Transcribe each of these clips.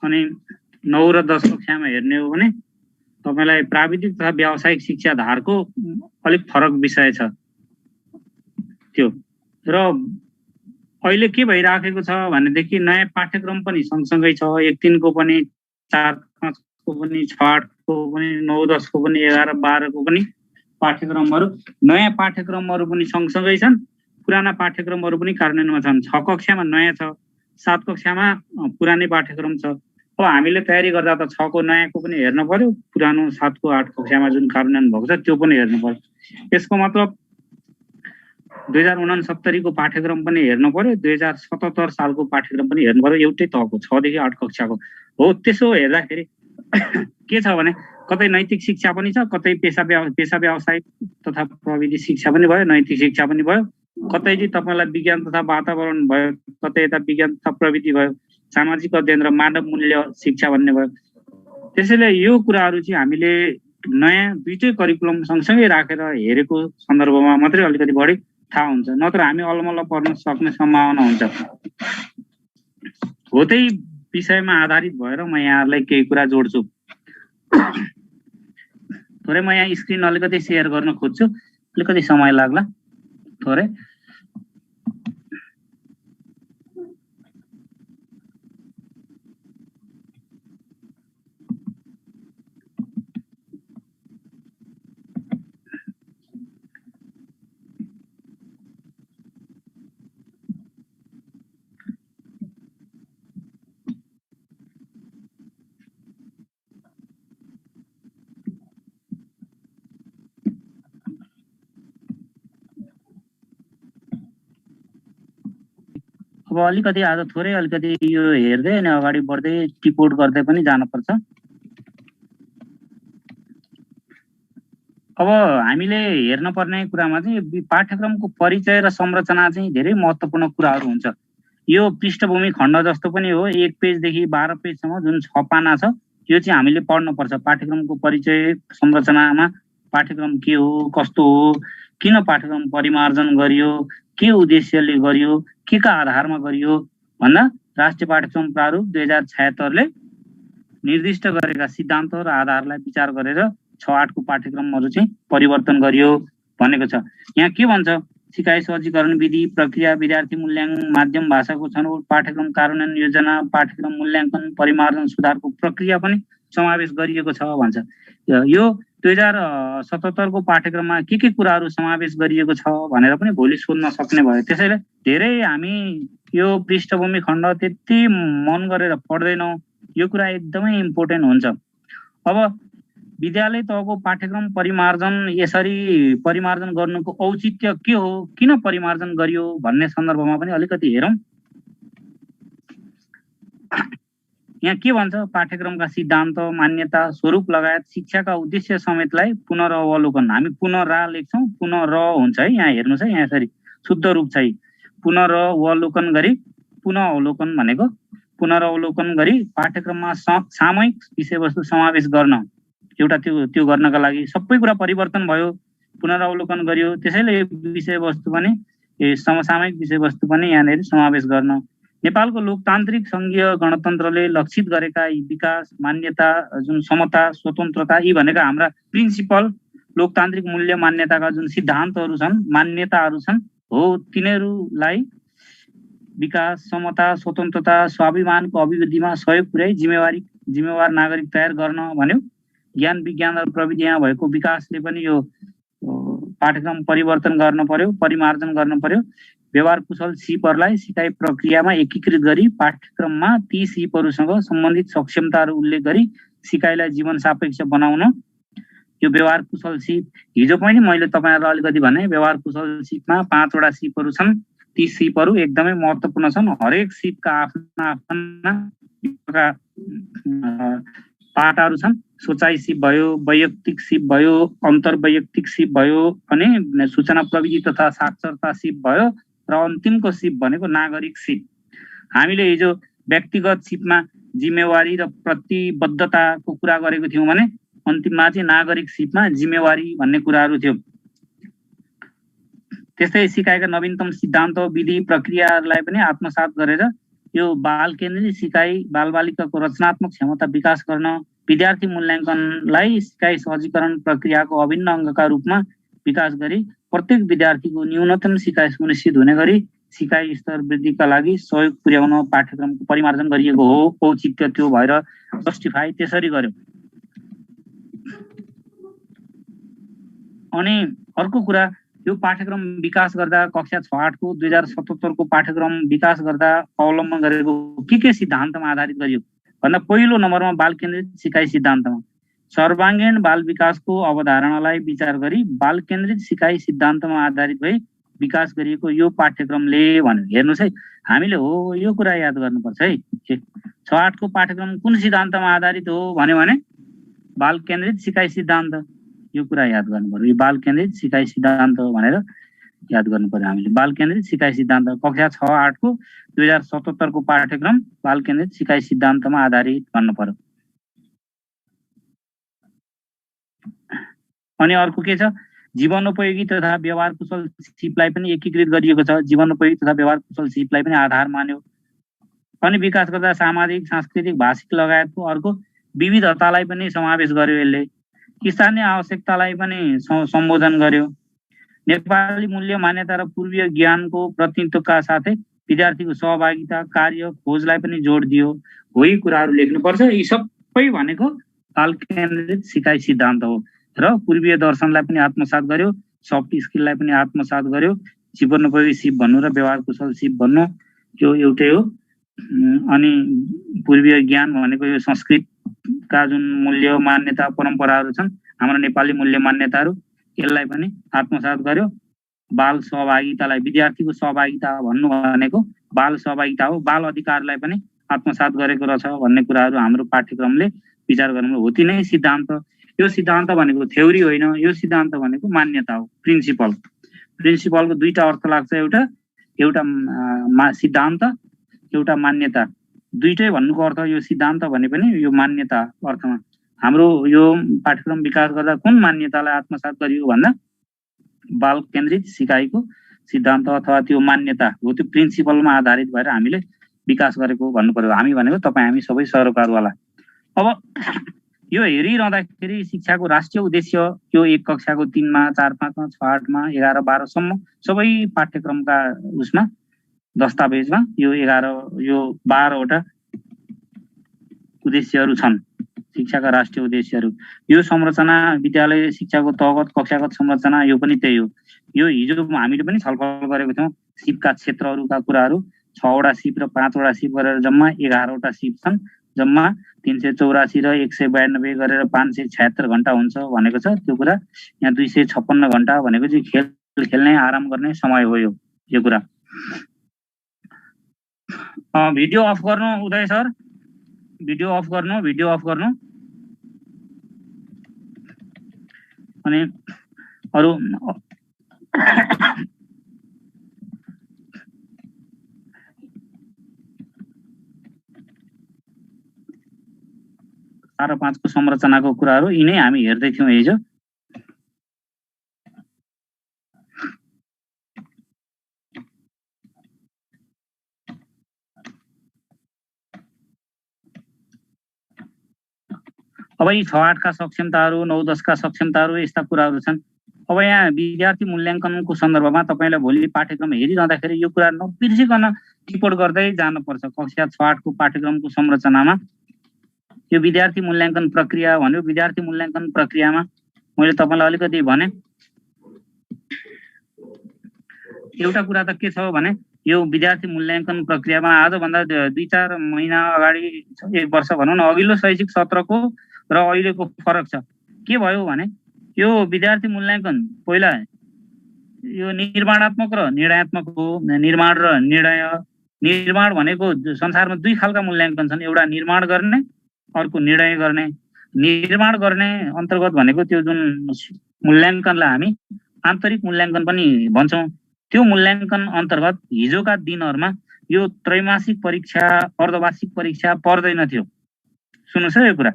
अनि 9 र 10 कक्षामा हेर्ने हो भने तपाईलाई प्राविधिक तथा व्यावसायिक शिक्षा धारको अलिक फरक विषय छ त्यो। र अहिले के भइराखेको छ भनेदेखि नयाँ पाठ्यक्रम पनि सँगसँगै छ, 1-3 को पनि, 4-5 को पनि, 6-8 को पनि, 9-10 को पनि, 11-12 को पनि पाठ्यक्रमहरू, नयाँ पाठ्यक्रमहरू पनि सँगसँगै छन्, पुराना पाठ्यक्रमहरू पनि कार्यान्वयनमा छन्। 6 कक्षामा नयाँ छ, 7 कक्षामा पुरानै पाठ्यक्रम छ। अब हामीले तयारी गर्दा त 6 को नयाँको पनि हेर्न पर्यो, पुरानो 7 को 8 कक्षामा जुन कार्यान्वयन भएको छ त्यो पनि हेर्न पर्यो। यसको मतलब 2069 को पाठ्यक्रम पनि हेर्नु पर्यो, 2077 सालको पाठ्यक्रम पनि हेर्नु पर्यो, एउटै तहको 6 देखि 8 कक्षाको हो। त्यसो हेर्दाखेरि के छ भने कतै नैतिक शिक्षा पनि छ, कतै पेशा व्यावसायिक तथा प्रविधि शिक्षा पनि भयो, नैतिक शिक्षा पनि भयो, कतै चाहिँ तपाईलाई विज्ञान तथा वातावरण भयो, कतै यता विज्ञान तथा प्रविधि भयो, सामाजिक अध्ययन र मानव मूल्य शिक्षा भन्ने भयो। त्यसैले यो कुराहरू चाहिँ हामीले नयाँ दुईटै करिकुलम सँगसँगै राखेर हेरेको सन्दर्भमा मात्रै अलिकति बढी थाहा हुन्छ, नत्र हामी अलमल्ल पर्न सक्ने सम्भावना हुन्छ। हो त्यही विषयमा आधारित भएर म यहाँहरूलाई केही कुरा जोड्छु। थोरै म यहाँ स्क्रिन अलिकति सेयर गर्न खोज्छु, अलिकति समय लाग्ला थोरै। अब अलिकति आज थोरै अलिकति यो हेर्दै अनि अगाडि बढ्दै टिपोट गर्दै पनि जानुपर्छ। अब हामीले हेर्न पर्ने कुरामा चाहिँ पाठ्यक्रमको परिचय र संरचना चाहिँ धेरै महत्त्वपूर्ण कुराहरू हुन्छ। यो पृष्ठभूमि खण्ड जस्तो पनि हो, 1 पेजदेखि 12 पेजसम्म जुन 6 पाना छ, यो चाहिँ हामीले पढ्नुपर्छ। पाठ्यक्रमको परिचय संरचनामा पाठ्यक्रम के हो, कस्तो हो, किन पाठ्यक्रम परिमार्जन गरियो, के उद्देश्यले गरियो, के का आधारमा गरियो भन्दा राष्ट्रिय पाठ्यक्रम प्रारूप 2076 ले निर्दिष्ट गरेका सिद्धान्त र आधारलाई विचार गरेर 6-8 को पाठ्यक्रमहरू चाहिँ परिवर्तन गरियो भनेको छ। यहाँ के भन्छ, सिकाइ सहजीकरण विधि, प्रक्रिया, विद्यार्थी मूल्याङ्कन, माध्यम भाषाको छनौट, पाठ्यक्रम कार्यान्वयन योजना, पाठ्यक्रम मूल्याङ्कन, परिमार्जन सुधारको प्रक्रिया पनि समावेश गरिएको छ भन्छ। यो 2077 को पाठ्यक्रममा के कुराहरू समावेश गरिएको छ भनेर पनि भोलि सोध्न सक्ने भयो। त्यसैले धेरै हामी यो पृष्ठभूमि खण्ड त्यति मन गरेर पढ्दैनौँ, यो कुरा एकदमै इम्पोर्टेन्ट हुन्छ। अब विद्यालय तहको पाठ्यक्रम परिमार्जन, यसरी परिमार्जन गर्नुको औचित्य के हो, किन परिमार्जन गरियो भन्ने सन्दर्भमा पनि अलिकति हेरौँ। यहाँ के भन्छ, पाठ्यक्रमका सिद्धान्त, मान्यता, स्वरूप लगायत शिक्षाका उद्देश्य समेतलाई पुनरावलोकन, हामी पुनरा लेख्छौँ, पुनर हुन्छ है, यहाँ हेर्नुहोस् है, यहाँ यसरी शुद्ध रूप छ, पुनरावलोकन गरी, पुनः अवलोकन भनेको पुनरावलोकन गरी पाठ्यक्रममा सामूहिक विषयवस्तु समावेश गर्न, एउटा त्यो गर्नका लागि सबै कुरा परिवर्तन भयो, पुनरावलोकन गरियो। त्यसैले विषयवस्तु पनि समसामयिक विषयवस्तु पनि यहाँनिर समावेश गर्न। नेपालको लोकतान्त्रिक संघीय गणतन्त्रले लक्षित गरेका विकास, मान्यता, जुन समता, स्वतन्त्रता, यी भनेका हाम्रा प्रिन्सिपल लोकतान्त्रिक मूल्य मान्यताका जुन सिद्धान्तहरू छन्, मान्यताहरू छन्, हो तिनीहरूलाई विकास, समता, स्वतन्त्रता, स्वाभिमानको अभिवृद्धिमा सहयोग पुर्याई जिम्मेवार नागरिक तयार गर्न भन्यो। ज्ञान, विज्ञान र प्रविधि यहाँ भएको विकासले पनि यो पाठ्यक्रम परिवर्तन गर्न पर्यो, परिमार्जन गर्न पर्यो। व्यवहार कुशल सिपहरूलाई सिकाइ प्रक्रियामा एकीकृत गरी पाठ्यक्रममा ती सिपहरूसँग सम्बन्धित सक्षमताहरू उल्लेख गरी सिकाइलाई जीवन सापेक्ष बनाउन। यो व्यवहार कुशल सिप, हिजो पनि मैले तपाईहरुलाई अलिकति भने, व्यवहार कुशल सिपमा 5 वटा सिपहरू छन्। ती सिपहरू एकदमै महत्त्वपूर्ण छन्। हरेक सिपका आफ्ना पाटाहरू छन्। सोचाइ सिप भयो, वैयक्तिक सिप भयो, अन्तर्वैयक्तिक सिप भयो, अनि सूचना प्रविधि तथा साक्षरता सिप भयो, र अन्तिमको सिप भनेको नागरिक सिप। हामीले हिजो व्यक्तिगत सिपमा जिम्मेवारी र प्रतिबद्धताको कुरा गरेको थियौं भने अन्तिममा चाहिँ नागरिक सिपमा जिम्मेवारी भन्ने कुराहरू थियो। त्यस्तै सिकाइका नवीनतम सिद्धान्त, विधि, प्रक्रियाहरूलाई पनि आत्मसात गरेर यो बाल केन्द्रित सिकाइ बालबालिकाको रचनात्मक क्षमता विकास गर्न विद्यार्थी मूल्याङ्कनलाई सिकाइ सहजीकरण प्रक्रियाको अभिन्न अङ्गका रूपमा विकास गरी प्रत्येक विद्यार्थीको न्यूनतम सिकाइ सुनिश्चित हुने गरी सिकाइ स्तर वृद्धिका लागि सहयोग पुर्याउन पाठ्यक्रमको परिमार्जन गरिएको हो। औचित्य त्यो भएर जस्टिफाई त्यसरी गर्यो। अनि अर्को कुरा, यो पाठ्यक्रम विकास गर्दा कक्षा 6-8 को 2077 को पाठ्यक्रम विकास गर्दा अवलम्बन गरेको के सिद्धान्तमा आधारित गरियो भन्दा पहिलो नम्बरमा बाल केन्द्रित सिकाइ सिद्धान्तमा सर्वाङ्गीण बाल विकासको अवधारणालाई विचार गरी बाल केन्द्रित सिकाइ सिद्धान्तमा आधारित भई विकास गरिएको यो पाठ्यक्रमले भन्यो। हेर्नुहोस् है, हामीले हो यो कुरा याद गर्नुपर्छ है। 6-8 को पाठ्यक्रम कुन सिद्धान्तमा आधारित हो भन्यो भने बाल केन्द्रित सिकाइ सिद्धान्त। यो कुरा याद गर्नु पर्यो। यो बाल केन्द्रित सिकाइ सिद्धान्त भनेर याद गर्नु पर्यो हामीले। बाल केन्द्रित सिकाइ सिद्धान्त कक्षा 6-8 को 2077 को पाठ्यक्रम बाल केन्द्रित सिकाइ सिद्धान्तमा आधारित भन्नु पर्यो। अनि अर्को के छ, जीवनोपयोगी तथा व्यवहार कुशल सिपलाई पनि एकीकृत गरिएको छ। जीवनोपयोगी तथा व्यवहार कुशल सिपलाई पनि आधार मान्यो। अनि विकास गर्दा सामाजिक सांस्कृतिक भाषिक लगायतको अर्को विविधतालाई पनि समावेश गर्यो। यसले स्थानीय आवश्यकतालाई पनि सम्बोधन गर्यो। नेपाली मूल्य मान्यता र पूर्वीय ज्ञानको प्रतिनिधित्वका साथै विद्यार्थीको सहभागिता कार्य खोजलाई पनि जोड दियो। हो यी कुराहरू लेख्नुपर्छ। यी सबै भनेको बाल केन्द्रित सिकाइ सिद्धान्त हो र पूर्वीय दर्शनलाई पनि आत्मसात गर्यो, सफ्ट स्किललाई पनि आत्मसात गर्यो। जीवनोपयोगी सिप भन्नु र व्यवहार कुशल सिप भन्नु यो एउटै हो। अनि पूर्वीय ज्ञान भनेको यो संस्कृतका जुन मूल्य मान्यता परम्पराहरू छन्, हाम्रो नेपाली मूल्य मान्यताहरू, यसलाई पनि आत्मसात गर्यो। बाल सहभागितालाई, विद्यार्थीको सहभागिता भन्नु भनेको बाल सहभागिता हो। बाल अधिकारलाई पनि आत्मसात गरेको रहेछ भन्ने कुराहरू हाम्रो पाठ्यक्रमले विचार गर्नु हो। ती नै सिद्धान्त। यो सिद्धान्त भनेको थ्योरी होइन, यो सिद्धान्त भनेको मान्यता हो, प्रिन्सिपल। प्रिन्सिपलको दुईटा अर्थ लाग्छ, एउटा सिद्धान्त, एउटा मान्यता। दुईटै भन्नुको अर्थ यो सिद्धान्त भने पनि यो मान्यता अर्थमा। हाम्रो यो पाठ्यक्रम विकास गर्दा कुन मान्यतालाई आत्मसात गरियो भन्दा बाल केन्द्रित सिकाइको सिद्धान्त अथवा त्यो मान्यता हो, त्यो प्रिन्सिपलमा आधारित भएर हामीले विकास गरेको भन्नु पर्यो। हामी भनेको तपाईँ हामी सबै सरोकारवाला। अब यो हेरिरहँदाखेरि शिक्षाको राष्ट्रिय उद्देश्य यो 1 कक्षाको 3 मा 4, 5 मा 6, 8 मा 11, 12 सम्म सबै पाठ्यक्रमका उसमा दस्तावेजमा यो 12 वटा उद्देश्यहरू छन्, शिक्षाका राष्ट्रिय उद्देश्यहरू। यो संरचना विद्यालय शिक्षाको तहगत कक्षागत संरचना यो पनि त्यही हो। यो हिजो हामीले पनि छलफल गरेको थियौँ। सिपका क्षेत्रहरूका कुराहरू 6 वटा सिप र 5 वटा सिप गरेर जम्मा 11 वटा सिप छन्। जम्मा 384 र 192 गरेर 576 घण्टा हुन्छ भनेको छ। त्यो कुरा यहाँ 256 घण्टा भनेको चाहिँ खेल खेल्ने आराम गर्ने समय हो यो कुरा। भिडियो अफ गर्नु उदय सर, भिडियो अफ गर्नु। अनि अरु 4 र 5 को संरचनाको कुराहरू यिनै हामी हेर्दै थियौँ हिजो। अब यी 6-8 का सक्षमताहरू, 9-10 का सक्षमताहरू यस्ता कुराहरू छन्। अब यहाँ विद्यार्थी मूल्याङ्कनको सन्दर्भमा तपाईलाई भोलि पाठ्यक्रम हेरिरहँदाखेरि यो कुरा नबिर्सिकन रिपोर्ट गर्दै जानुपर्छ। कक्षा 6-8 को पाठ्यक्रमको संरचनामा यो विद्यार्थी मूल्याङ्कन प्रक्रिया भन्यो। विद्यार्थी मूल्याङ्कन प्रक्रियामा मैले तपाईलाई अलिकति भने एउटा कुरा त के छ भने यो विद्यार्थी मूल्याङ्कन प्रक्रियामा आजभन्दा 2-4 महिना अगाडि 1 वर्ष भनौँ न अघिल्लो शैक्षिक सत्रको र अहिलेको फरक छ। के भयो भने यो विद्यार्थी मूल्याङ्कन पहिला यो निर्माणात्मक र निर्णयात्मक हो। निर्माण र निर्णय। निर्माण भनेको संसारमा 2 खालका मूल्याङ्कन छन्, एउटा निर्माण गर्ने, अर्को निर्णय गर्ने। निर्माण गर्ने अन्तर्गत भनेको त्यो जुन मूल्याङ्कनलाई हामी आन्तरिक मूल्याङ्कन पनि भन्छौँ। त्यो मूल्याङ्कन अन्तर्गत हिजोका दिनहरुमा यो त्रैमासिक परीक्षा, अर्धवार्षिक परीक्षा पर्दैन थियो। सुन्नुस् है यो कुरा,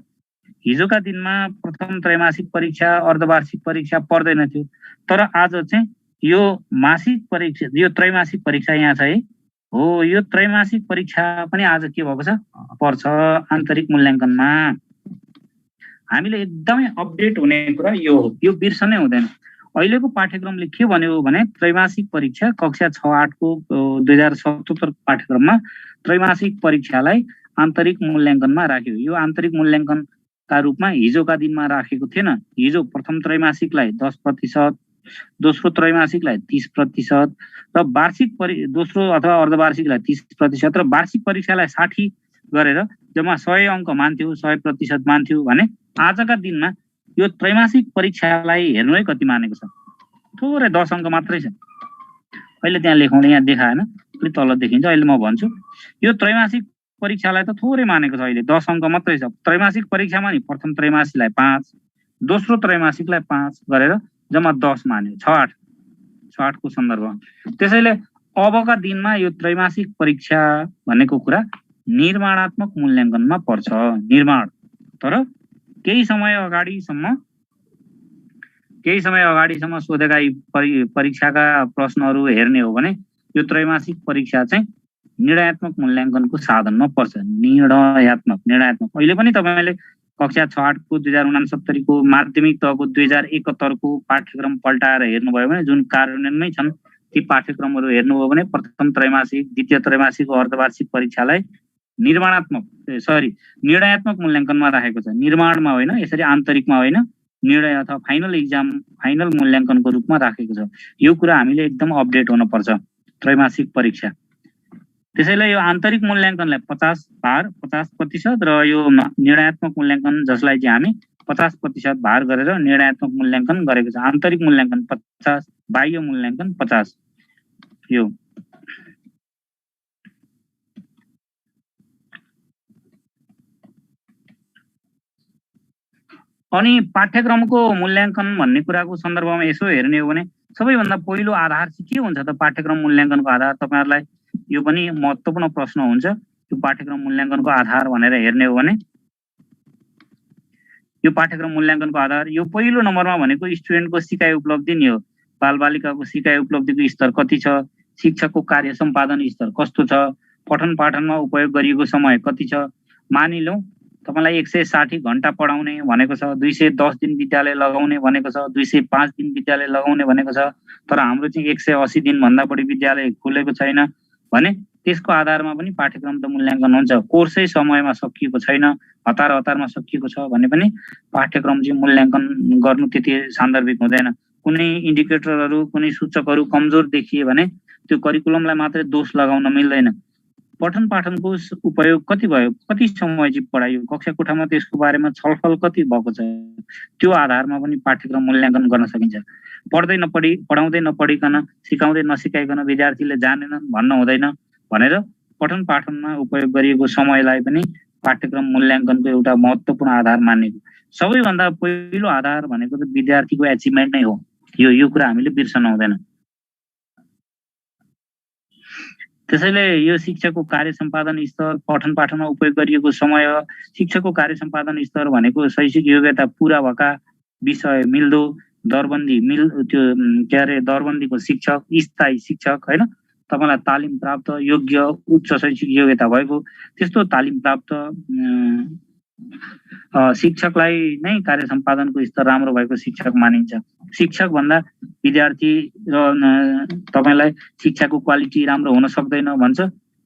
हिजोका दिनमा प्रथम त्रैमासिक परीक्षा, अर्धवार्षिक परीक्षा पर्दैन थियो। तर आज चाहिँ यो मासिक परीक्षा, यो त्रैमासिक परीक्षा यहाँ छ है, हो यो त्रैमासिक परीक्षा पनि आज के भएको छ पर्छ आन्तरिक मूल्याङ्कनमा। हामीले एकदमै अपडेट हुने कुरा यो हो, यो बिर्सनै हुँदैन। अहिलेको पाठ्यक्रमले के भन्यो भने त्रैमासिक परीक्षा कक्षा 6-8 को 2077 पाठ्यक्रममा त्रैमासिक परीक्षालाई आन्तरिक मूल्याङ्कनमा राख्यो। यो आन्तरिक मूल्याङ्कनका रूपमा हिजोका दिनमा राखेको थिएन। हिजो प्रथम त्रैमासिकलाई 10%, दोस्रो त्रैमासिकलाई 30% र वार्षिक दोस्रो अथवा अर्धवार्षिकलाई 30% र वार्षिक परीक्षालाई 60 गरेर जम्मा 100 अङ्क मान्थ्यो, 100% मान्थ्यो भने आजका दिनमा यो त्रैमासिक परीक्षालाई हेर्नु है कति मानेको छ, थोरै 10 अङ्क मात्रै छ। अहिले त्यहाँ लेखाउने यहाँ देखाएन, अलि तल देखिन्छ। अहिले म भन्छु यो त्रैमासिक परीक्षालाई त थोरै मानेको छ, अहिले 10 अङ्क मात्रै छ। त्रैमासिक परीक्षामा नि प्रथम त्रैमासिकलाई 5, दोस्रो त्रैमासिकलाई 5 गरेर जम्मा 10 मान्यो 6-8 को सन्दर्भमा। त्यसैले अबका दिनमा यो त्रैमासिक परीक्षा भनेको कुरा निर्माणात्मक मूल्याङ्कनमा पर्छ। निर्माण तर केही समय अगाडिसम्म सोधेका परीक्षाका प्रश्नहरू हेर्ने हो भने यो त्रैमासिक परीक्षा चाहिँ निर्णयात्मक मूल्याङ्कनको साधनमा पर्छ। निर्णयात्मक अहिले पनि तपाईले कक्षा 6-8 को 2069 को माध्यमिक तहको 2071 को पाठ्यक्रम पल्टाएर हेर्नुभयो भने जुन कार्यान्वयनमै छन् ती पाठ्यक्रमहरू हेर्नुभयो भने प्रथम त्रैमासिक, द्वितीय त्रैमासिकको अर्धवार्षिक परीक्षालाई निर्णयात्मक मूल्याङ्कनमा राखेको छ। निर्माणमा होइन, यसरी आन्तरिकमा होइन, निर्णय अथवा फाइनल मूल्याङ्कनको रूपमा राखेको छ। यो कुरा हामीले एकदम अपडेट हुनुपर्छ त्रैमासिक परीक्षा। त्यसैले यो आन्तरिक मूल्याङ्कनलाई 50% र यो निर्णयात्मक मूल्याङ्कन जसलाई चाहिँ हामी 50% भार गरेर निर्णयात्मक मूल्याङ्कन गरेको छ। आन्तरिक मूल्याङ्कन 50, बाह्य मूल्याङ्कन 50। यो अनि पाठ्यक्रमको मूल्याङ्कन भन्ने कुराको सन्दर्भमा यसो हेर्ने हो भने सबैभन्दा पहिलो आधार चाहिँ के हुन्छ त? पाठ्यक्रम मूल्याङ्कनको आधार तपाईहरुलाई यो पनि महत्त्वपूर्ण प्रश्न हुन्छ। यो पाठ्यक्रम मूल्याङ्कनको आधार भनेर हेर्ने हो भने यो पाठ्यक्रम मूल्याङ्कनको आधार यो पहिलो नम्बरमा भनेको स्टुडेन्टको सिकाइ उपलब्धि नि हो। बालबालिकाको सिकाइ उपलब्धिको स्तर कति छ, शिक्षकको कार्य सम्पादन स्तर कस्तो छ, पठन पाठनमा उपयोग गरिएको समय कति छ। मानिलौं तपाईलाई 160 घण्टा पढाउने भनेको छ, 210 दिन विद्यालय लगाउने भनेको छ, 205 दिन विद्यालय लगाउने भनेको छ, तर हाम्रो चाहिँ 180 दिन भन्दा बढी विद्यालय खुलेको छैन भने त्यसको आधारमा पनि पाठ्यक्रम त मूल्याङ्कन हुन्छ। कोर्सै समयमा सकिएको छैन, हतारमा सकिएको छ भने पनि पाठ्यक्रम चाहिँ मूल्याङ्कन गर्नु त्यति सान्दर्भिक हुँदैन। कुनै इन्डिकेटरहरू, कुनै सूचकहरू कमजोर देखिए भने त्यो करिकुलमलाई मात्रै दोष लगाउन मिल्दैन। पठन पाठनको उपयोग कति भयो, कति समय चाहिँ पढाइयो, कक्षा कोठामा त्यसको बारेमा छलफल कति भएको छ, त्यो आधारमा पनि पाठ्यक्रम मूल्याङ्कन गर्न सकिन्छ। पढाउँदै नपढिकन, सिकाउँदै नसिकाइकन विद्यार्थीले जानेनन् भन्न हुँदैन भनेर पठन पाठनमा उपयोग गरिएको समयलाई पनि पाठ्यक्रम मूल्याङ्कनको एउटा महत्त्वपूर्ण आधार मानेको। सबैभन्दा पहिलो आधार भनेको त विद्यार्थीको एचिभमेन्ट नै हो। यो कुरा हामीले बिर्सन हुँदैन। त्यसैले यो शिक्षकको कार्य सम्पादन स्तर, पठन पाठनमा उपयोग गरिएको समय, शिक्षकको कार्य सम्पादन स्तर भनेको शैक्षिक योग्यता पूरा भएका विषय मिल्दो, दरबन्दीको शिक्षक, स्थायी शिक्षक हैन, तपाईलाई तालिम प्राप्त योग्य उच्च शैक्षिक योग्यता भएको त्यस्तो तालिम प्राप्त शिक्षकलाई नै कार्य सम्पादनको स्तर राम्रो भएको शिक्षक मानिन्छ। शिक्षक भन्दा विद्यार्थी र तपाईलाई शिक्षाको क्वालिटी राम्रो हुन सक्दैन भन्छ।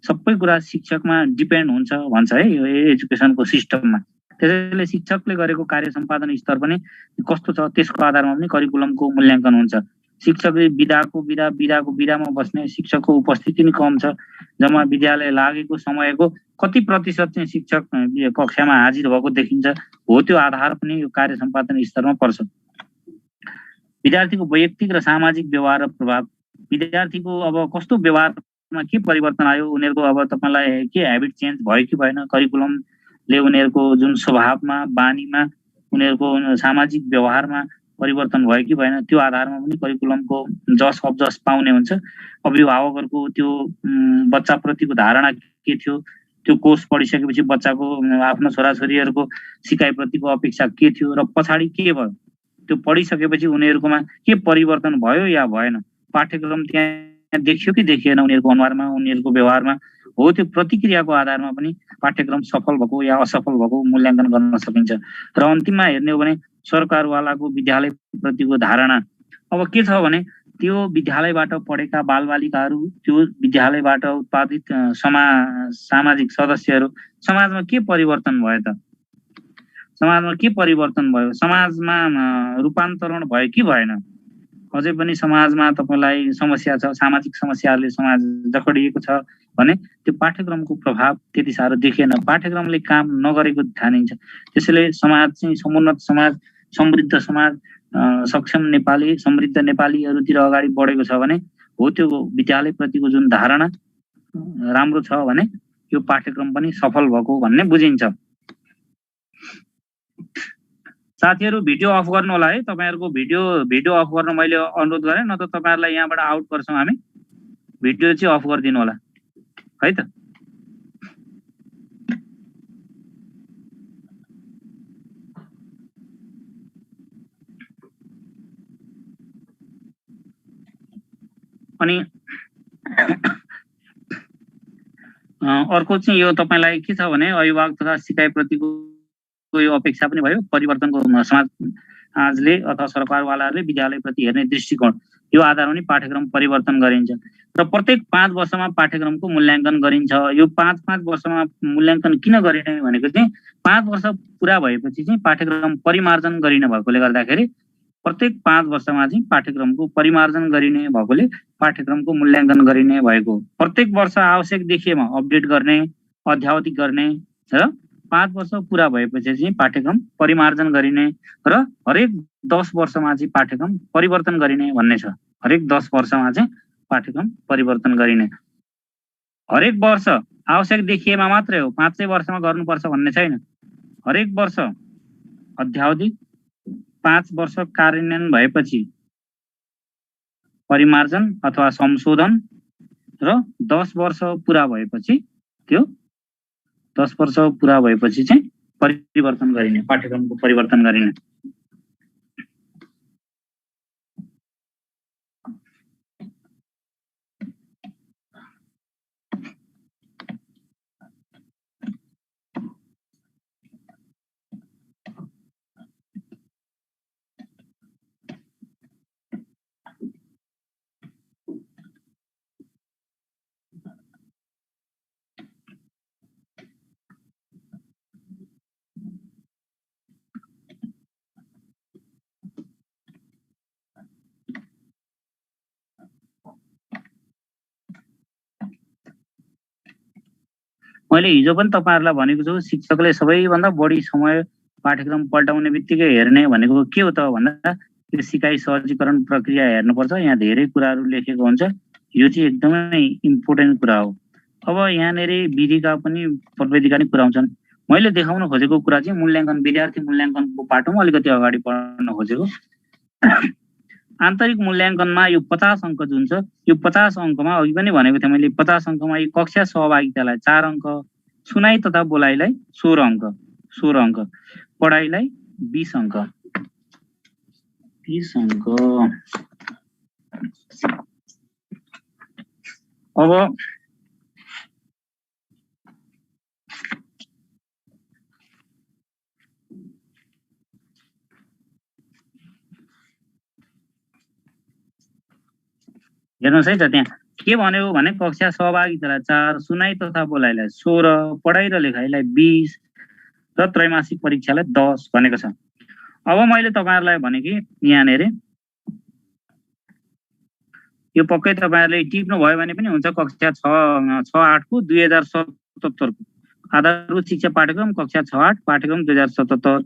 सबै कुरा शिक्षकमा डिपेन्ड हुन्छ भन्छ है यो एजुकेसनको सिस्टममा। त्यसैले शिक्षकले गरेको कार्य सम्पादन स्तर पनि कस्तो छ त्यसको आधारमा पनि करिकुलमको मूल्याङ्कन हुन्छ। शिक्षकले बिदामा बस्ने शिक्षकको उपस्थिति नै कम छ। जम्मा विद्यालय लागेको समयको कति प्रतिशत चाहिँ शिक्षक कक्षामा हाजिर भएको देखिन्छ हो, त्यो आधार पनि यो कार्य सम्पादन स्तरमा पर्छ। विद्यार्थीको वैयक्तिक र सामाजिक व्यवहार र प्रभाव, विद्यार्थीको अब कस्तो व्यवहारमा के परिवर्तन आयो, उनीहरूको अब तपाईलाई के ह्याबिट चेन्ज भयो कि भएन, करिकुलमले उनीहरूको जुन स्वभावमा, बानीमा, उनीहरूको सामाजिक व्यवहारमा परिवर्तन भयो कि भएन, त्यो आधारमा पनि करिकुलमको जस अफ जस पाउने हुन्छ। अभिभावकहरूको त्यो बच्चाप्रतिको धारणा के थियो, त्यो कोर्स पढिसकेपछि बच्चाको आफ्नो छोराछोरीहरूको सिकाइप्रतिको अपेक्षा के थियो र पछाडि के भयो, त्यो पढिसकेपछि उनीहरूकोमा के परिवर्तन भयो या भएन, पाठ्यक्रम त्यहाँ त्यहाँ देखियो कि देखिएन उनीहरूको अनुहारमा उनीहरूको व्यवहारमा हो त्यो प्रतिक्रियाको आधारमा पनि पाठ्यक्रम सफल भएको या असफल भएको मूल्याङ्कन गर्न सकिन्छ। र अन्तिममा हेर्ने हो भने सरकारवालाको विद्यालय प्रतिको धारणा अब के छ भने त्यो विद्यालयबाट पढेका बालबालिकाहरू त्यो विद्यालयबाट उत्पादित सामाजिक सदस्यहरू समाजमा के परिवर्तन भयो त समाजमा के परिवर्तन भयो समाजमा रूपान्तरण भयो कि भएन अझै पनि समाजमा तपाईलाई समस्या छ सामाजिक समस्याहरूले समाज जकडिएको छ भने त्यो पाठ्यक्रमको प्रभाव त्यति साह्रो देखिएन पाठ्यक्रमले काम नगरेको ठानिन्छ त्यसैले समाज चाहिँ समुन्नत समाज समृद्ध समाज सक्षम नेपाली समृद्ध नेपालीहरूतिर अगाडि बढेको छ भने हो त्यो विद्यालय प्रतिको जुन धारणा राम्रो छ भने यो पाठ्यक्रम पनि सफल भएको भन्ने बुझिन्छ। साथीहरु भिडियो अफ गर्नु होला है तपाईहरुको भिडियो अफ गर्न मैले अनुरोध गरे न त तपाईहरुलाई यहाँबाट आउट गर्छौं हामी भिडियो चाहिँ अफ गरिदिनु होला है त। अनि अर्को चाहिँ यो तपाईलाई के छ भने अभिभावक तथा सिकाइ प्रतिको यो अपेक्षा पनि भयो परिवर्तनको समाजले अथवा सरकारवालाहरूले विद्यालय प्रति हेर्ने दृष्टिकोण यो आधारमा पनि पाठ्यक्रम परिवर्तन गरिन्छ र प्रत्येक 5 वर्षमा पाठ्यक्रमको मूल्याङ्कन गरिन्छ। यो 5 वर्षमा मूल्याङ्कन किन गरिने भनेको चाहिँ 5 वर्ष पुरा भएपछि चाहिँ पाठ्यक्रम परिमार्जन गरिने भएकोले गर्दाखेरि प्रत्येक 5 वर्षमा चाहिँ पाठ्यक्रमको परिमार्जन गरिने भएकोले पाठ्यक्रमको मूल्याङ्कन गरिने भएको प्रत्येक वर्ष आवश्यक देखिएमा अपडेट गर्ने अध्यावधिक गर्ने र 5 वर्ष पुरा भएपछि चाहिँ पाठ्यक्रम परिमार्जन गरिने र हरेक 10 वर्षमा चाहिँ पाठ्यक्रम परिवर्तन गरिने भन्ने छ। हरेक 10 वर्षमा चाहिँ पाठ्यक्रम परिवर्तन गरिने हरेक वर्ष आवश्यक देखिएमा मात्रै हो 5 वर्षमा गर्नुपर्छ भन्ने छैन। हरेक वर्ष अध्यावधिक 5 वर्ष कार्यान्वयन भएपछि परिमार्जन अथवा संशोधन र 10 वर्ष पुरा भएपछि त्यो 10 वर्ष पुरा भएपछि चाहिँ परिवर्तन गरिने पाठ्यक्रमको परिवर्तन गरिने। मैले हिजो पनि तपाईहरुलाई भनेको छु शिक्षकले सबैभन्दा बढी समय पाठ्यक्रम पल्टाउने बित्तिकै हेर्ने भनेको के हो त भन्दा त्यो सिकाइ सहजीकरण प्रक्रिया हेर्नुपर्छ। यहाँ धेरै कुराहरू लेखेको हुन्छ यो चाहिँ एकदमै इम्पोर्टेन्ट कुरा हो। अब यहाँनेर विधिका पनि प्रविधिका पनि कुरा हुन्छन्। मैले देखाउन खोजेको कुरा चाहिँ मूल्याङ्कन विद्यार्थी मूल्याङ्कनको पाटोमा अलिकति अगाडि बढ्न खोजेको आन्तरिक मूल्याङ्कनमा यो 50 अंक जुन छ यो 50 अंकमा अघि पनि भनेको थिएँ मैले 50 अंकमा यो कक्षा सहभागितालाई 4 अंक सुनाइ तथा बोलाइलाई 16 अंक पढाइलाई 20 अंक 20 अंक। अब हेर्नुहोस् है त त्यहाँ के भन्यो भने कक्षा सहभागितालाई 4 सुनाइ तथा बोलाइलाई 16 पढाइ र लेखाइलाई 20 र त्रैमासिक परीक्षालाई 10 भनेको छ। अब मैले तपाईहरुलाई भने कि यहाँनेर यो पक्कै तपाईहरुले टिप्नु भयो भने पनि हुन्छ कक्षा 6-8 को 2077 को आधारभूत शिक्षा पाठ्यक्रम कक्षा 6-8 पाठ्यक्रम 2077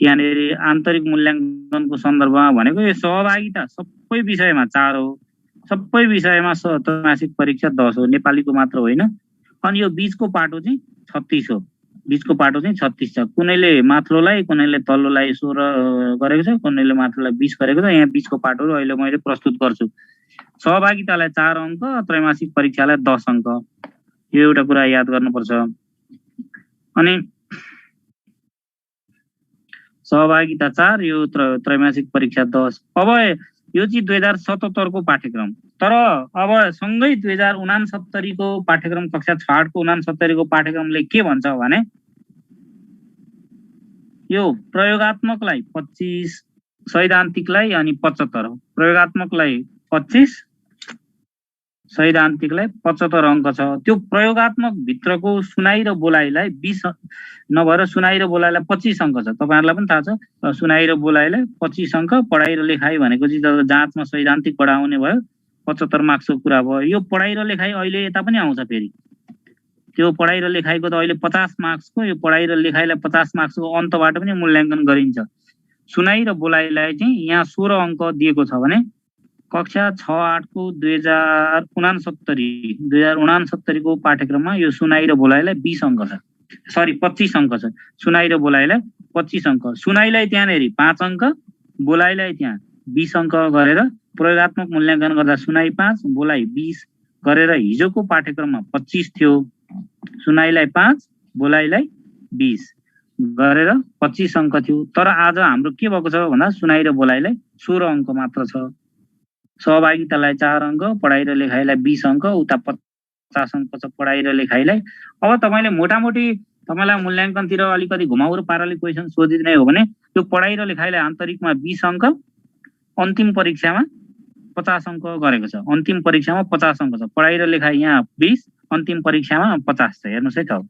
यहाँनेर आन्तरिक मूल्याङ्कनको सन्दर्भमा भनेको यो सहभागिता सबै विषयमा 4 हो सबै विषयमा त्रैमासिक परीक्षा 10 हो नेपालीको मात्र होइन। अनि यो 20 को पाटो चाहिँ 36 हो 20 को पाटो चाहिँ 36 छ। कुनैले माथिल्लोलाई कुनैले तल्लोलाई 16 गरेको छ कुनैले माथिल्लोलाई 20 गरेको छ। यहाँ 20 को पाटोहरु अहिले मैले प्रस्तुत गर्छु। सहभागितालाई 4 अंक त्रैमासिक परीक्षालाई 10 अंक यो एउटा कुरा याद गर्नुपर्छ। अनि सहभागिता 4 यो त्रैमासिक परीक्षा 10। अब यो चाहिँ 2077 को पाठ्यक्रम। तर अब सँगै 2069 को पाठ्यक्रम कक्षा 6 को 69 को पाठ्यक्रमले के भन्छ भने यो प्रयोगात्मकलाई 25, सैद्धान्तिकलाई अनि 75 हो। प्रयोगात्मकलाई 25, सैद्धान्तिकलाई 75 अङ्क छ। त्यो प्रयोगात्मक भित्रको सुनाइ र बोलाइलाई 20 नभएर सुनाइ र बोलाइलाई 25 अङ्क छ। तपाईहरुलाई पनि थाहा छ सुनाइ र बोलाइलाई 25 अङ्क, पढाइ र लेखाइ भनेको चाहिँ जाँचमा सैद्धान्तिक पढाउने भयो 75 मार्क्सको कुरा भयो। यो पढाइ र लेखाइ अहिले यता पनि आउँछ फेरि। त्यो पढाइ र लेखाइको त अहिले 50 मार्क्सको, यो पढाइ र लेखाइलाई 50 मार्क्सको अन्तबाट पनि मूल्याङ्कन गरिन्छ। सुनाइ र बोलाइलाई चाहिँ यहाँ 16 अङ्क दिएको छ भने कक्षा 6-8 को 2069 को पाठ्यक्रममा यो सुनाइ र बोलाइलाई 20 अङ्क छ, सरी 25 अङ्क छ। सुनाइ र बोलाइलाई 25 अङ्क, सुनाइलाई त्यहाँनेरि 5 अङ्क, बोलाइलाई त्यहाँ 20 अङ्क गरेर प्रयोगात्मक मूल्याङ्कन गर्दा सुनाइ 5, बोलाइ 20 गरेर हिजोको पाठ्यक्रममा 25 थियो, सुनाइलाई 5, बोलाइलाई 20 गरेर 25 अङ्क थियो। तर आज हाम्रो के भएको छ भन्दा सुनाइ र बोलाइलाई 16 अङ्क मात्र छ। सहभागितालाई 4 अङ्क, पढाइ र लेखाइलाई 20 अङ्क, उता 50 अङ्क छ पढाइ र लेखाइलाई। अब तपाईले मोटामोटी तपाईलाई मूल्याङ्कनतिर अलिकति घुमाउरो पाराले क्वेशन सोधिदिने हो भने त्यो पढाइ र लेखाइलाई आन्तरिकमा 20 अङ्क, अन्तिम परीक्षामा 50 अङ्क गरेको छ। अन्तिम परीक्षामा 50 अङ्क छ। पढाइ र लेखाइ यहाँ 20, अन्तिम परीक्षामा 50 छ। हेर्नुस् है त।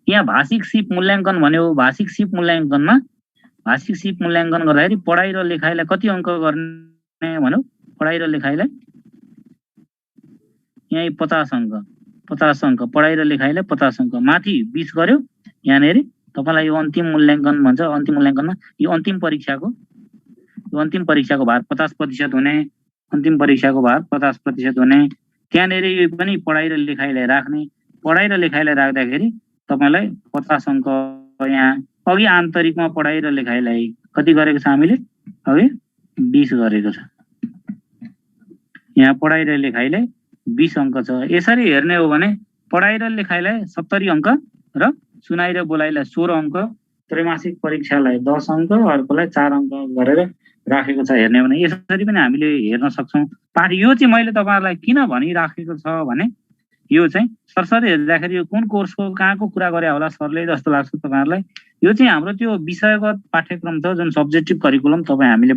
यहाँ भाषिक सिप मूल्याङ्कन भन्यो। भाषिक सिप मूल्याङ्कनमा भाषिक सिप मूल्याङ्कन गर्दाखेरि पढाइ र लेखाइलाई कति अङ्क गर्ने भन्यो? पढाइ र लेखाइलाई यहाँ 50 अङ्क, 50 अङ्क, पढाइ र लेखाइलाई 50 अङ्क, माथि 20 गर्यो। यहाँनेरि तपाईलाई यो अन्तिम मूल्याङ्कन भन्छ। अन्तिम मूल्याङ्कनमा यो अन्तिम परीक्षाको भार 50% हुने, अन्तिम परीक्षाको भार 50% हुने। त्यहाँनेरि यो पनि पढाइ र लेखाइलाई राख्ने। पढाइ र लेखाइलाई राख्दाखेरि तपाईलाई 50 अङ्क यहाँ अघि आन्तरिकमा पढाइ र लेखाइलाई कति गरेको छ हामीले? अघि 20 गरेको छ। यहाँ पढाइ र लेखाइलाई 20 अङ्क छ। यसरी हेर्ने हो भने पढाइ र लेखाइलाई 70 अङ्क र सुनाइ र बोलाइलाई 16 अङ्क, त्रैमासिक परीक्षालाई 10 अङ्क, अर्कोलाई 4 अङ्क गरेर राखेको छ। हेर्ने हो भने यसरी पनि हामीले हेर्न सक्छौँ। पाठ यो चाहिँ मैले तपाईहरुलाई किन भनिराखेको छ भने यो चाहिँ सरसरी हेर्दाखेरि यो कुन कोर्सको कहाँको कुरा गरे होला सरले जस्तो लाग्छ तपाईहरुलाई। यो चाहिँ हाम्रो त्यो विषयगत पाठ्यक्रम छ जुन सब्जेक्टिभ करिकुलम तपाई हामीले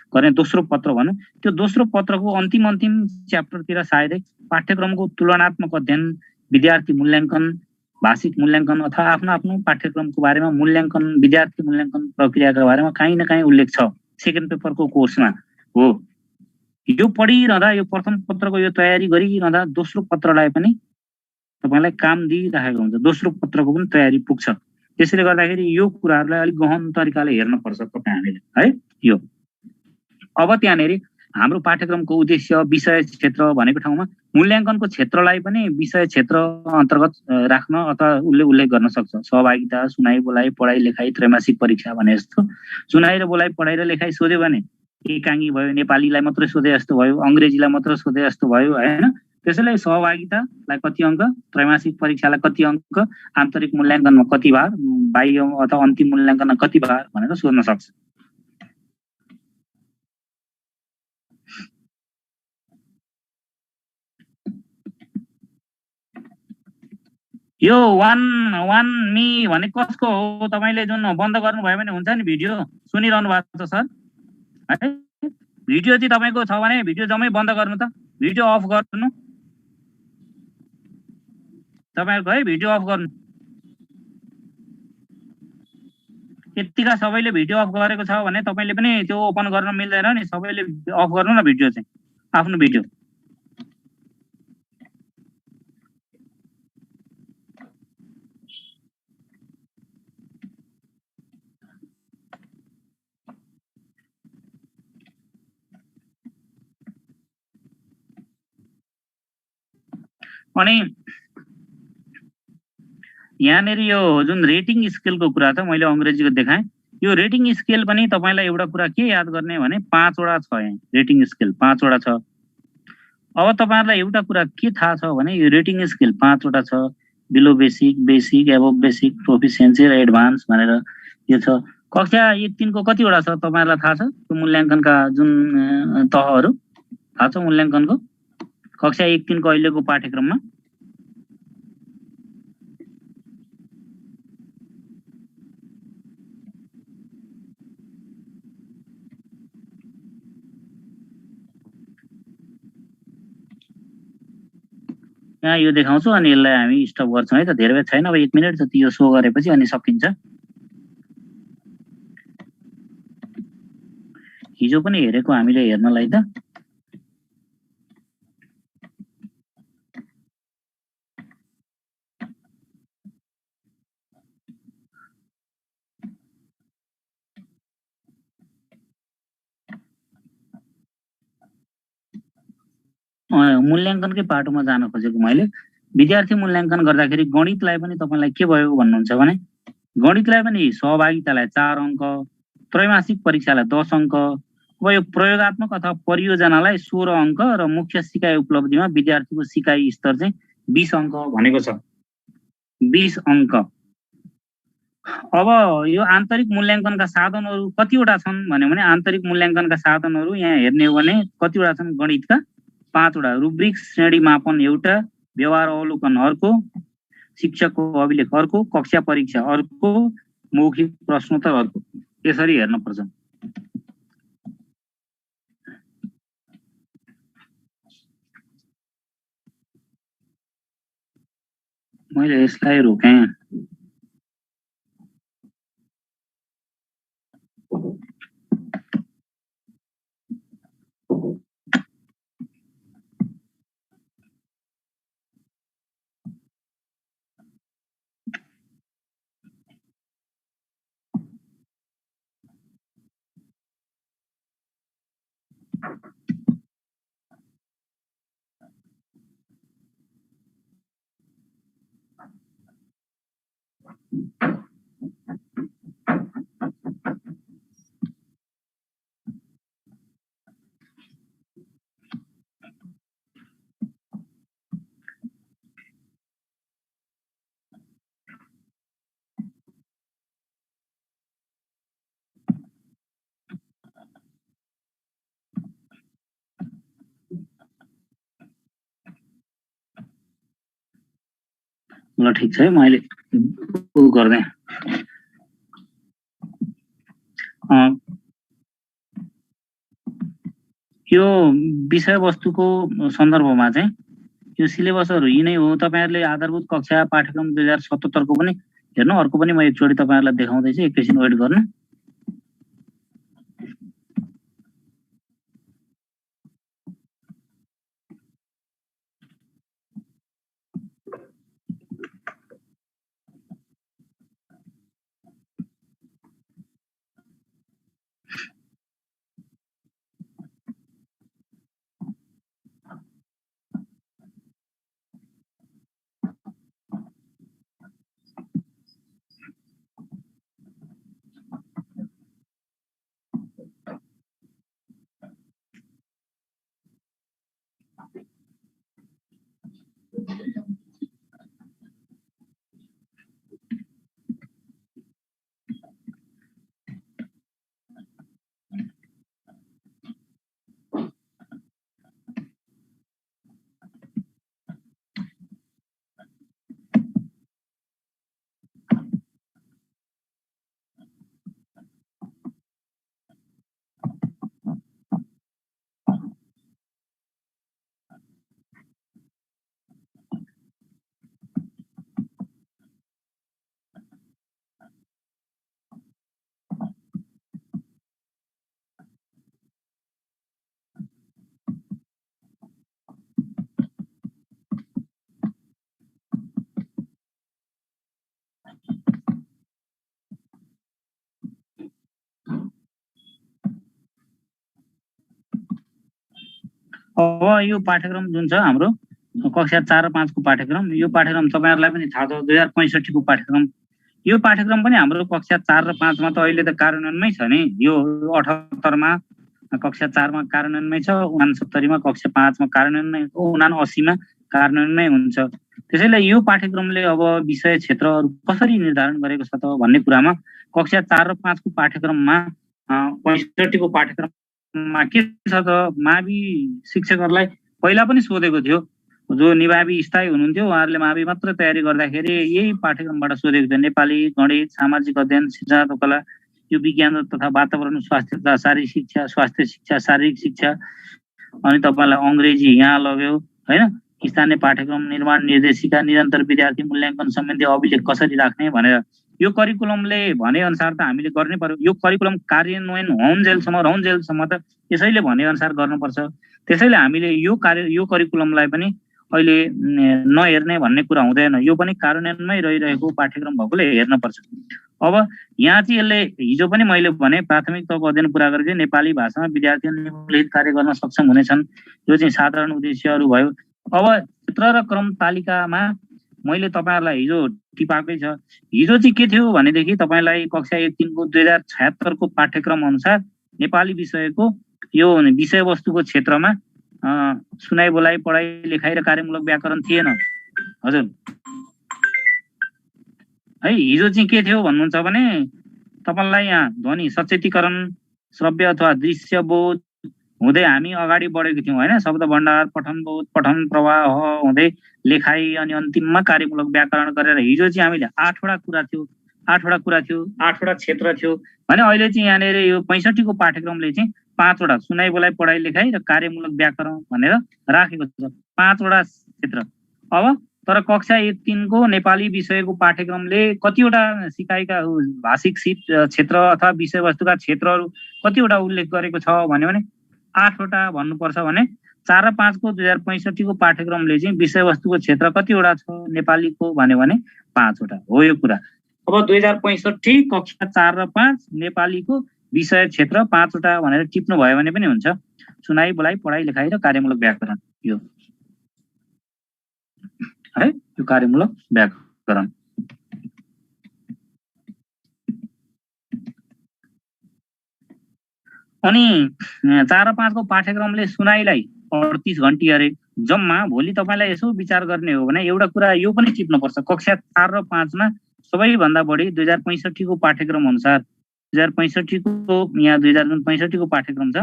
गर्ने दोस्रो पत्र भनौँ। त्यो दोस्रो पत्रको अन्तिम च्याप्टरतिर सायदै पाठ्यक्रमको तुलनात्मक अध्ययन, विद्यार्थी मूल्याङ्कन, भाषिक मूल्याङ्कन अथवा आफ्नो आफ्नो पाठ्यक्रमको बारेमा मूल्याङ्कन, विद्यार्थी मूल्याङ्कन प्रक्रियाका बारेमा कहीँ न कहीँ उल्लेख छ सेकेन्ड पेपरको कोर्समा हो। यो पढिरहँदा, यो प्रथम पत्रको यो तयारी गरिरहँदा दोस्रो पत्रलाई पनि तपाईलाई काम दिइराखेको हुन्छ। दोस्रो पत्रको पनि तयारी पुग्छ। त्यसैले गर्दाखेरि यो कुराहरूलाई अलिक गहन तरिकाले हेर्न पर्छ तपाई हामीले है। यो अब त्यहाँनेरि हाम्रो पाठ्यक्रमको उद्देश्य, विषय क्षेत्र भनेको ठाउँमा मूल्याङ्कनको क्षेत्रलाई पनि विषय क्षेत्र अन्तर्गत राख्न अथवा उल्लेख गर्न सक्छ। सहभागिता, सुनाइ बोलाइ, पढाइ लेखाइ, त्रैमासिक परीक्षा भने जस्तो सुनाइ र बोलाइ, पढाइ र लेखाइ सोध्यो भने एकाङ्गी भयो, नेपालीलाई मात्र सोधे जस्तो भयो, अङ्ग्रेजीलाई मात्र सोधे जस्तो भयो हैन। त्यसैले सहभागितालाई कति अङ्क, त्रैमासिक परीक्षालाई कति अङ्क, आन्तरिक मूल्याङ्कनमा कति भार, बाह्य अथवा अन्तिम मूल्याङ्कनमा कति भार भनेर सोध्न सक्छ। यो वान मी भने कसको हो? तपाईले जुन बन्द गर्नुभयो भने हुन्छ नि भिडियो सुनिरहनु भएको छ सर है। भिडियो चाहिँ तपाईको छ भने भिडियो जम्मै बन्द गर्नु त, भिडियो अफ गर्नु तपाईहरुको है, भिडियो अफ गर्नु। यतिका सबैले भिडियो अफ गरेको छ भने तपाईले पनि त्यो ओपन गर्न मिल्दैन नि, सबैले अफ गर्नु न भिडियो चाहिँ, आफ्नो भिडियो। अनि यहाँनेरि यो जुन रेटिङ स्केलको कुरा छ मैले अङ्ग्रेजीको देखाएँ। यो रेटिङ स्केल पनि तपाईलाई एउटा कुरा के याद गर्ने भने 5 वटा छ। यहाँ रेटिङ स्केल 5 वटा छ। अब तपाईहरुलाई एउटा कुरा के थाहा छ भने यो रेटिङ स्केल 5 वटा छ। Below basic, basic, above basic, proficiency र एडभान्स भनेर यो छ। कक्षा 1-3 को कतिवटा छ तपाईहरुलाई थाहा छ? त्यो मूल्याङ्कनका जुन तहहरु थाहा छ मूल्याङ्कनको? कक्षा 1-3 को अहिलेको पाठ्यक्रममा? यहाँ यो देखाउँछु अनि यसलाई हामी स्टप गर्छौं है त। धेरै बेर छैन, अब 1 मिनेट जति यो शो गरेपछि अनि सकिन्छ। हिजो पनि हेरेको हामीले हेर्नलाई त। मूल्याङ्कनकै पाटोमा जान खोजेको मैले। विद्यार्थी मूल्याङ्कन गर्दाखेरि गणितलाई पनि तपाईलाई के भयो भन्नुहुन्छ भने गणितलाई पनि सहभागितालाई 4 अङ्क, त्रैमासिक परीक्षालाई 10 अङ्क, अब यो प्रयोगात्मक अथवा परियोजनालाई 16 अङ्क र मुख्य सिकाइ उपलब्धिमा विद्यार्थीको सिकाइ स्तर चाहिँ 20 अङ्क भनेको छ। 20 अङ्क। अब यो आन्तरिक मूल्याङ्कनका साधनहरू कतिवटा छन् भन्यो भने आन्तरिक मूल्याङ्कनका साधनहरू यहाँ हेर्ने हो भने कतिवटा छन्? गणितका 5 वटा। रुब्रिक श्रेणी मापन एउटा, व्यवहार अवलोकन अर्को, शिक्षकको अभिलेख अर्को, कक्षा परीक्षा अर्को, मौखिक प्रश्नोत्तर अर्को। यसरी हेर्न पर्छ। मैले यसलाई रोकेँ। ल ठीक छ है, मैले गर्दै यो विषयवस्तुको सन्दर्भमा चाहिँ यो सिलेबसहरु यी नै हो। तपाईहरुले आधारभूत कक्षा पाठ्यक्रम 2077 को पनि हेर्नु। अर्को पनि म एकचोटी तपाईहरुलाई देखाउँदै छु, एकैछिन वेट गर्नु। अब यो पाठ्यक्रम जुन छ हाम्रो कक्षा 4 र 5 को पाठ्यक्रम, यो पाठ्यक्रम तपाईहरुलाई पनि थाहा छ 2065 को पाठ्यक्रम। यो पाठ्यक्रम पनि हाम्रो कक्षा 4 र 5 मा त अहिले त कार्यान्वयनमै छ नि। यो 78 मा कक्षा 4 मा कार्यान्वयनमै छ, 69 मा कक्षा 5 मा कार्यान्वयनमै, 79 मा कार्यान्वयनमै हुन्छ। त्यसैले यो पाठ्यक्रमले अब विषय क्षेत्रहरू कसरी निर्धारण गरेको छ त भन्ने कुरामा कक्षा 4 र 5 को पाठ्यक्रममा 65 को पाठ्यक्रममा के छ त मावि शिक्षकहरूलाई पहिला पनि सोधेको थियो। जो निभावी स्थायी हुनुहुन्थ्यो उहाँहरूले मावि मात्र तयारी गर्दाखेरि यही पाठ्यक्रमबाट सोधेको थियो। नेपाली, गणित, सामाजिक अध्ययन, सिद्धान्त कला, यो विज्ञान तथा वातावरण, स्वास्थ्य तथा शारीरिक शिक्षा, स्वास्थ्य शिक्षा, शारीरिक शिक्षा, अनि तपाईँलाई अङ्ग्रेजी यहाँ लग्यो हैन। स्थानीय पाठ्यक्रम निर्माण निर्देशिका, निरन्तर विद्यार्थी मूल्याङ्कन सम्बन्धी अभिलेख कसरी राख्ने भनेर यो करिकुलमले भने अनुसार त हामीले गर्नै पर्यो। यो करिकुलम कार्यान्वयन रहउन्जेलसम्म त यसैले भने अनुसार गर्नुपर्छ। त्यसैले हामीले यो करिकुलमलाई पनि अहिले नहेर्ने भन्ने कुरा हुँदैन। यो पनि कार्यान्वयनमै रहिरहेको पाठ्यक्रम भएकोले हेर्नुपर्छ। अब यहाँ चाहिँ यसले हिजो पनि मैले भने प्राथमिक तहको अध्ययन पुरा गरेपछि नेपाली भाषामा विद्यार्थीहरूले निम्नलिखित कार्य गर्न सक्षम हुनेछन्। यो चाहिँ साधारण उद्देश्यहरू भयो। अब क्षेत्र र क्रम तालिकामा मैले तपाईँहरूलाई हिजो टिपाएकै छ। हिजो चाहिँ के थियो भनेदेखि तपाईँलाई कक्षा 1-3 को 2076 को पाठ्यक्रम अनुसार नेपाली विषयको यो विषयवस्तुको क्षेत्रमा सुनाइ बोलाइ, पढाइ लेखाइ र कार्यमूलक व्याकरण थिएन हजुर है। हिजो चाहिँ के थियो भन्नुहुन्छ भने तपाईँलाई यहाँ ध्वनि सचेतीकरण, श्रव्य अथवा दृश्य बोध हुँदै हामी अगाडि बढेको थियौँ हैन। शब्द भण्डार, पठन बोध, पठन प्रवाह हुँदै लेखाइ अनि अन्तिममा कार्यमूलक व्याकरण गरेर हिजो चाहिँ हामीले 8वटा कुरा थियो, 8वटा क्षेत्र थियो भने अहिले चाहिँ यहाँनिर यो 65 को पाठ्यक्रमले चाहिँ 5वटा सुनाइ बोलाइ, पढाइ लेखाइ र कार्यमूलक व्याकरण भनेर राखेको छ। 5वटा क्षेत्र। अब तर कक्षा 1-3 को नेपाली विषयको पाठ्यक्रमले कतिवटा सिकाइका भाषिक क्षेत्र अथवा विषयवस्तुका क्षेत्रहरू कतिवटा उल्लेख गरेको छ भन्यो भने 8वटा भन्नुपर्छ भने 4 र 5 को 2065 को पाठ्यक्रमले चाहिँ विषयवस्तुको क्षेत्र कतिवटा छ नेपालीको भन्यो भने 5वटा हो यो कुरा। अब 2065 कक्षा 4 र 5 नेपालीको विषय क्षेत्र 5वटा भनेर टिप्नु भयो भने पनि हुन्छ। सुनाइ बोलाइ, पढाइ लेखाइ र कार्यमूलक व्याकरण यो है, यो कार्यमूलक व्याकरण। अनि 4 र 5 को पाठ्यक्रमले सुनाइलाई 38 घण्टी अरे जम्मा। भोलि तपाईँलाई यसो विचार गर्ने हो भने एउटा कुरा यो पनि टिप्नुपर्छ। कक्षा 4 र 5 मा सबैभन्दा बढी 2065 को पाठ्यक्रम अनुसार 2065 को यहाँ 2065 को पाठ्यक्रम छ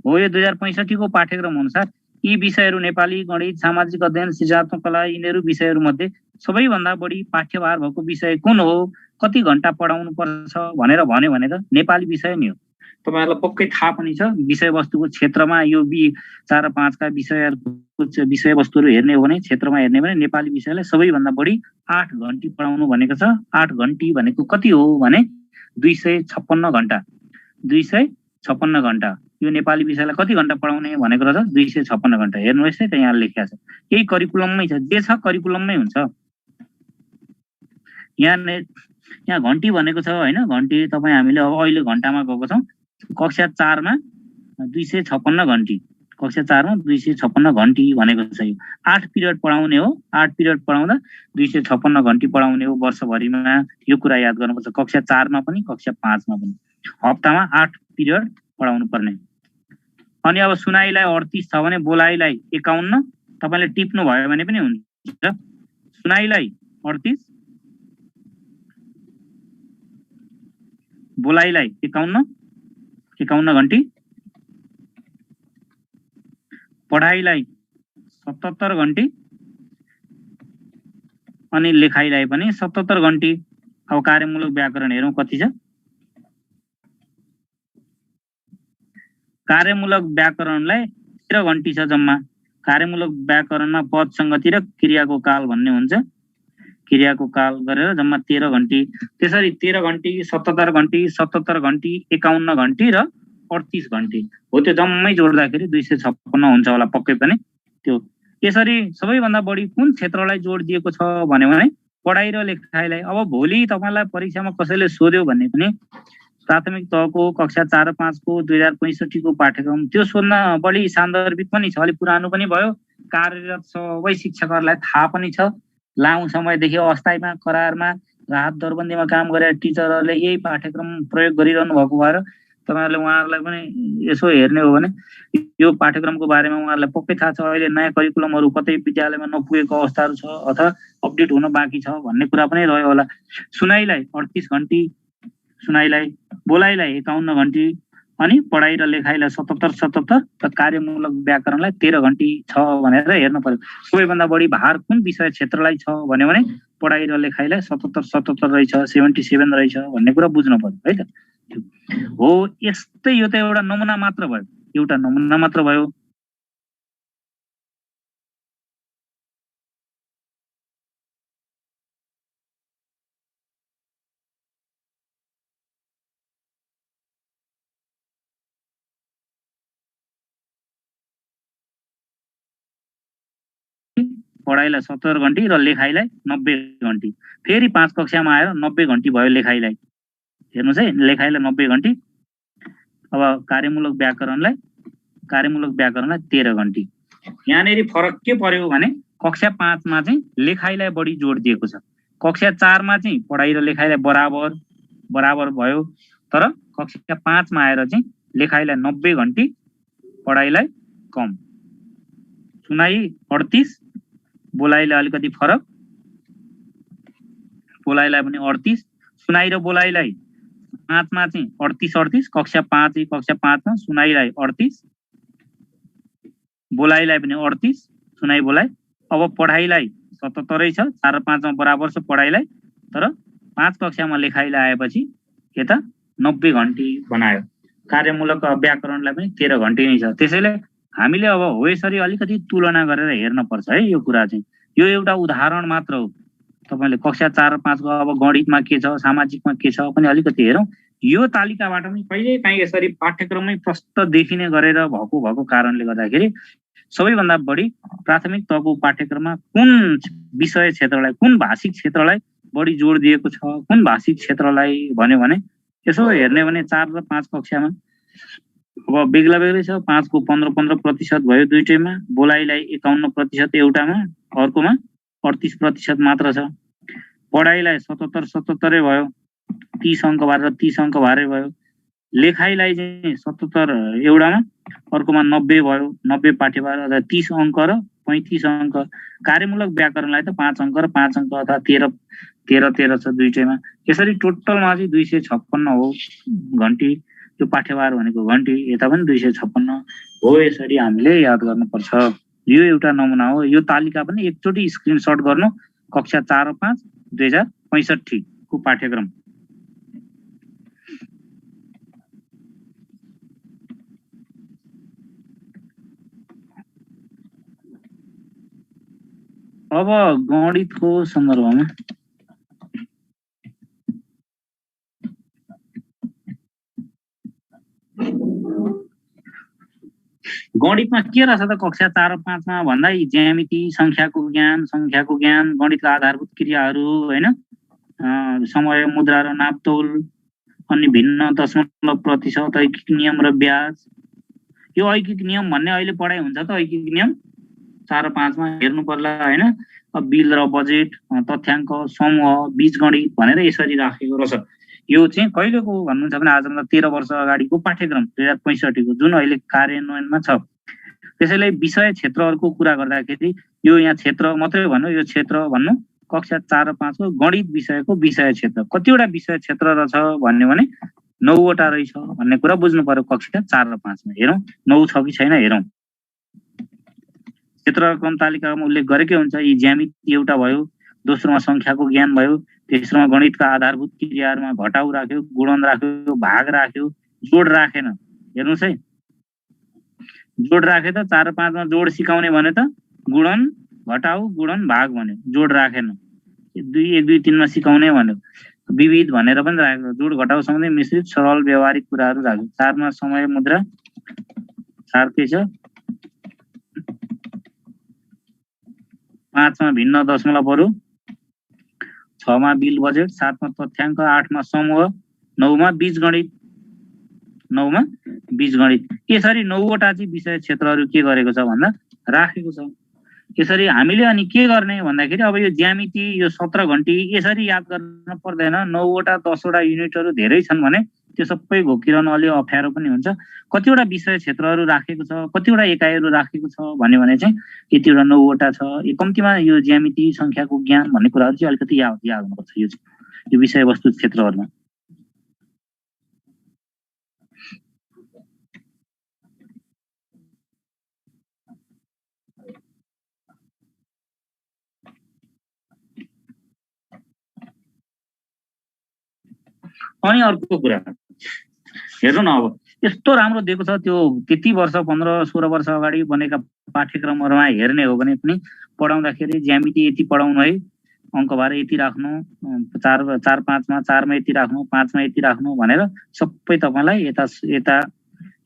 हो। यो 2065 को पाठ्यक्रम अनुसार यी विषयहरू नेपाली, गणित, सामाजिक अध्ययन, सिद्धान्त कला, यिनीहरू विषयहरू मध्ये सबैभन्दा बढी पाठ्यभार भएको विषय कुन हो, कति घण्टा पढाउनु पर्छ भनेर भन्यो भने त नेपाली विषय नै हो। तपाईहरुलाई पक्कै थाहा पनि छ विषयवस्तुको क्षेत्रमा यो 4 र 5 का विषयवस्तुहरू हेर्ने हो भने क्षेत्रमा हेर्ने भने नेपाली विषयलाई सबैभन्दा बढी 8 घण्टी पढाउनु भनेको छ। 8 घण्टी भनेको कति हो भने 256 घण्टा। 256 घण्टा यो नेपाली विषयलाई कति घण्टा पढाउने भनेको रहेछ 256 घण्टा। हेर्नुहोस् है त यहाँ लेखेको छ। यही करिकुलममै छ, जे छ करिकुलममै हुन्छ। यहाँ घण्टी भनेको छ हैन। घण्टी तपाई हामीले अब अहिले घण्टामा गएको छौं। कक्षा 4 मा 256 घण्टी, कक्षा 4 मा 256 घण्टी भनेको छ। यो 8 पिरियड पढाउने हो। 8 पिरियड पढाउँदा 256 घण्टी पढाउने हो वर्षभरिमा। यो कुरा याद गर्नुपर्छ। कक्षा 4 मा पनि कक्षा 5 मा पनि हप्तामा 8 पिरियड पढाउनु पर्ने। अनि अब सुनाइलाई 38 छ भने बोलाइलाई 51 तपाईले टिप्नु भयो भने पनि हुन्छ। सुनाइलाई 38, बोलाइलाई 51 घण्टी, पढाइलाई 77 घण्टी अनि लेखाइलाई पनि 77 घण्टी। अब कार्यमूलक व्याकरण हेरौं कति छ। कार्यमूलक व्याकरणलाई 13 घण्टी छ जम्मा। कार्यमूलक व्याकरणमा पद संगति र क्रियाको काल भन्ने हुन्छ। क्रियाको काल गरेर जम्मा 13 घण्टी। त्यसरी 13 घण्टी, 77 घण्टी, 77 घण्टी, 51 घण्टी र 38 घण्टी हो। त्यो जम्मै जोड्दाखेरि 256 हुन्छ होला पक्कै पनि। त्यो यसरी सबैभन्दा बढी कुन क्षेत्रलाई जोड दिएको छ भने पढाइ र लेखाइलाई। अब भोलि तपाईलाई परीक्षामा कसैले सोध्यो भने पनि प्राथमिक तहको कक्षा 4 र 5 को 2065 को पाठ्यक्रम त्यो सोध्न बढी सान्दर्भिक पनि छ। अलि पुरानो पनि भयो। कार्यरत सबै शिक्षकहरूलाई थाहा पनि छ। लामो समयदेखि अस्थायीमा, करारमा, राहत दरबन्दीमा काम गरेर टिचरहरूले यही पाठ्यक्रम प्रयोग गरिरहनु भएको भएर तपाईहरुले उहाँहरुलाई पनि यसो हेर्ने हो भने यो पाठ्यक्रमको बारेमा उहाँहरुलाई पक्कै थाहा छ अहिले नयाँ करिकुलमहरु कतै विद्यालयमा नपुगेको अवस्थाहरु छ अथवा अपडेट हुन बाँकी छ भन्ने कुरा पनि रह्यो होला। सुनाइलाई 38 घण्टी, सुनाइलाई बोलाइलाई 51 घण्टी अनि पढाइ र लेखाइलाई 77 र कार्यमूलक व्याकरणलाई 13 घण्टी छ भनेर हेर्न पर्यो। सबैभन्दा बढी भार कुन विषय क्षेत्रलाई छ भन्यो भने पढाइ र लेखाइलाई 77 रहेछ, 77 रहेछ भन्ने कुरा बुझ्नु पर्यो है त। हो यस्तै यो त एउटा नमुना मात्र भयो, एउटा नमुना मात्र भयो। पढाइलाई 70 घण्टी र लेखाइलाई 90 घण्टी। फेरि 5 कक्षामा आएर 90 घण्टी भयो लेखाइलाई। हेर्नुस् है, लेखाइलाई 90 घण्टी। अब कार्यमूलक व्याकरणलाई 13 घण्टी। यहाँनेरि फरक के पर्यो भने कक्षा 5 मा चाहिँ लेखाइलाई बढी जोड दिएको छ। कक्षा 4 मा चाहिँ पढाइ र लेखाइलाई बराबर भयो, तर कक्षा 5 मा आएर चाहिँ लेखाइलाई 90 घण्टी, पढाइलाई कम। सुनाइ 38, बोलाइलाई अलिकति फरक, बोलाइलाई पनि 38। सुनाइ र बोलाइलाई 5 मा चाहिँ 38 कक्षा 5 मा सुनाइलाई 38, बोलाइलाई पनि 38, सुनाइ बोलाइ। अब पढाइलाई 77 छ, 4 र 5 मा बराबर छ पढाइलाई, तर 5 कक्षामा लेखाइलाई आएपछि यता 90 घण्टी बनायो। कार्यमूलक व्याकरणलाई पनि 13 घण्टी नै छ। त्यसैले हामीले अब हो यसरी अलिकति तुलना गरेर हेर्न पर्छ है। यो कुरा चाहिँ यो एउटा उदाहरण मात्र हो। तपाईले कक्षा 4 र 5 को अब गणितमा के छ, सामाजिकमा के छ पनि अलिकति हेरौँ। यो तालिकाबाट पनि कहिलेकाहीँ यसरी पाठ्यक्रममै प्रष्ट देखिने गरेर भएको कारणले गर्दाखेरि सबैभन्दा बढी प्राथमिक तहको पाठ्यक्रममा कुन विषय क्षेत्रलाई, कुन भाषिक क्षेत्रलाई बढी जोड दिएको छ, कुन भाषिक क्षेत्रलाई भन्यो भने यसो हेर्ने भने 4 र 5 कक्षामा अब बेग्लै छ। 5 को 15% भयो दुईटैमा, बोलाइलाई 51% एउटामा, अर्कोमा 38% मात्र छ। पढाइलाई 77 भयो, 30 अङ्क बारे र 30 अङ्क बारे भयो। लेखाइलाई चाहिँ 77 एउटामा, अर्कोमा 90 भयो, 90 पाठ्यभार अथवा 30 अङ्क र 35 अङ्क। कार्यमूलक व्याकरणलाई त 5 अङ्क र 5 अङ्क अथवा 13 छ दुईटैमा। यसरी टोटलमा चाहिँ 256 हो घण्टी। यो पाठ्यभार भनेको घण्टी, यता पनि 256 हो। यसरी हामीले याद गर्नुपर्छ। यो एउटा नमुना हो। यो तालिका पनि एकचोटि स्क्रिनशट गर्नु। कक्षा 4 र 5 2065 को पाठ्यक्रम। अब गणितको सन्दर्भमा गणितमा के रहेछ त कक्षा 4 र 5 मा भन्दा ज्यामिति, संख्याको ज्ञान, गणितका आधारभूत क्रियाहरू हैन, समय, मुद्रा र नापतोल, अनि भिन्न दशमलव प्रतिशत, ऐकिक नियम र ब्याज। यो ऐकिक नियम भन्ने अहिले पढाइ हुन्छ त ऐकिक नियम 4 र 5 मा हेर्नु पर्ला हैन। अब बिल र बजेट, तथ्याङ्क, समूह, बीजगणित भनेर यसरी राखेको रहेछ। यो चाहिँ कहिलेको भन्नुहुन्छ भने आजभन्दा 13 वर्ष अगाडिको पाठ्यक्रम 2065 को, जुन अहिले कार्यान्वयनमा छ। त्यसैले विषय क्षेत्रहरूको कुरा गर्दाखेरि यो यहाँ क्षेत्र मात्रै भन्नु, यो क्षेत्र भन्नु कक्षा 4 र 5 को गणित विषयको विषय क्षेत्र। कतिवटा विषय क्षेत्र रहेछ भन्यो भने 9 वटा रहेछ भन्ने कुरा बुझ्नु पर्यो। कक्षा 4 र 5 मा हेरौँ 9 छ कि छैन हेरौँ। क्षेत्रक्रम तालिकामा उल्लेख गरेकै हुन्छ। यी ज्यामिति एउटा भयो, दोस्रोमा संख्याको ज्ञान भयो, तेस्रोमा गणितका आधारभूत क्रियाहरूमा घटाउ राख्यो, गुणन राख्यो, भाग राख्यो, जोड राखेन। हेर्नुस् है, जोड राखे त 4 र 5 मा जोड सिकाउने भने त गुणन, घटाउ, गुणन, भाग भन्यो, जोड राखेन। 1 2 3 मा सिकाउने भन्यो, विविध भनेर पनि राखेको। जोड घटाउ सँगै मिश्रित सरल व्यवहारिक कुराहरू राख्यो। 4 मा समय, मुद्रा, 4 के छ, 5 मा भिन्न दशमलवहरू, 6 मा बिल बजेट, 7 मा तथ्याङ्क, 8 मा समूह, 9 मा बीजगणित, 9 मा बीजगणित। यसरी 9 वटा चाहिँ विषय क्षेत्रहरू के गरेको छ भन्दा राखेको छ। यसरी हामीले अनि के गर्ने भन्दाखेरि अब यो ज्यामिति, यो 17 घण्टी यसरी याद गर्न पर्दैन। 9 वटा 10 वटा युनिटहरू धेरै छन् भने त्यो सबै घोकिरहनु अलि अप्ठ्यारो पनि हुन्छ। कतिवटा विषय क्षेत्रहरू राखेको छ, कतिवटा एकाइहरू राखेको छ भने चाहिँ यतिवटा 9वटा छ। कम्तीमा यो ज्यामिति संख्याको ज्ञान भन्ने कुराहरू चाहिँ अलिकति याद हुनुपर्छ यो विषयवस्तु क्षेत्रहरूमा। अनि अर्को कुरा हेर्नु न, अब यस्तो राम्रो दिएको छ त्यो त्यति वर्ष 15-16 वर्ष अगाडि बनेका पाठ्यक्रमहरूमा हेर्ने हो भने पनि पढाउँदाखेरि ज्यामिति यति पढाउनु है, अङ्कबार यति राख्नु, 4-5मा 4मा यति राख्नु, 5मा यति राख्नु भनेर सबै तपाईँलाई यता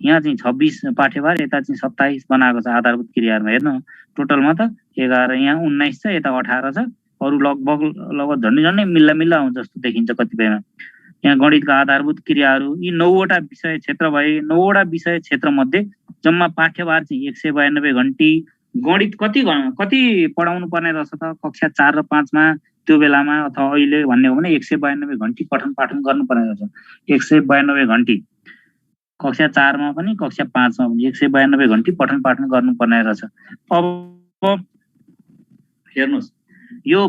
यहाँ चाहिँ 26 पाठ्यभार, यता चाहिँ 27 बनाएको छ आधारभूत क्रियाहरूमा। हेर्नु टोटलमा त 11, यहाँ 19 छ, यता 18 छ। अरू लगभग झन्डै मिल्ला हुन्छ जस्तो देखिन्छ कतिपयमा। यहाँ गणितका आधारभूत क्रियाहरू यी 9वटा विषय क्षेत्र भए। 9वटा विषय क्षेत्र मध्ये जम्मा पाठ्यभार चाहिँ 192 घण्टी। गणित कति पढाउनु पर्ने रहेछ त कक्षा 4 र 5मा त्यो बेलामा अथवा अहिले भन्ने हो भने 192 घण्टी पठन पाठन गर्नुपर्ने रहेछ। 192 घण्टी कक्षा 4मा पनि कक्षा 5मा पनि 192 घण्टी पठन पाठन गर्नुपर्ने रहेछ। अब हेर्नुहोस् यो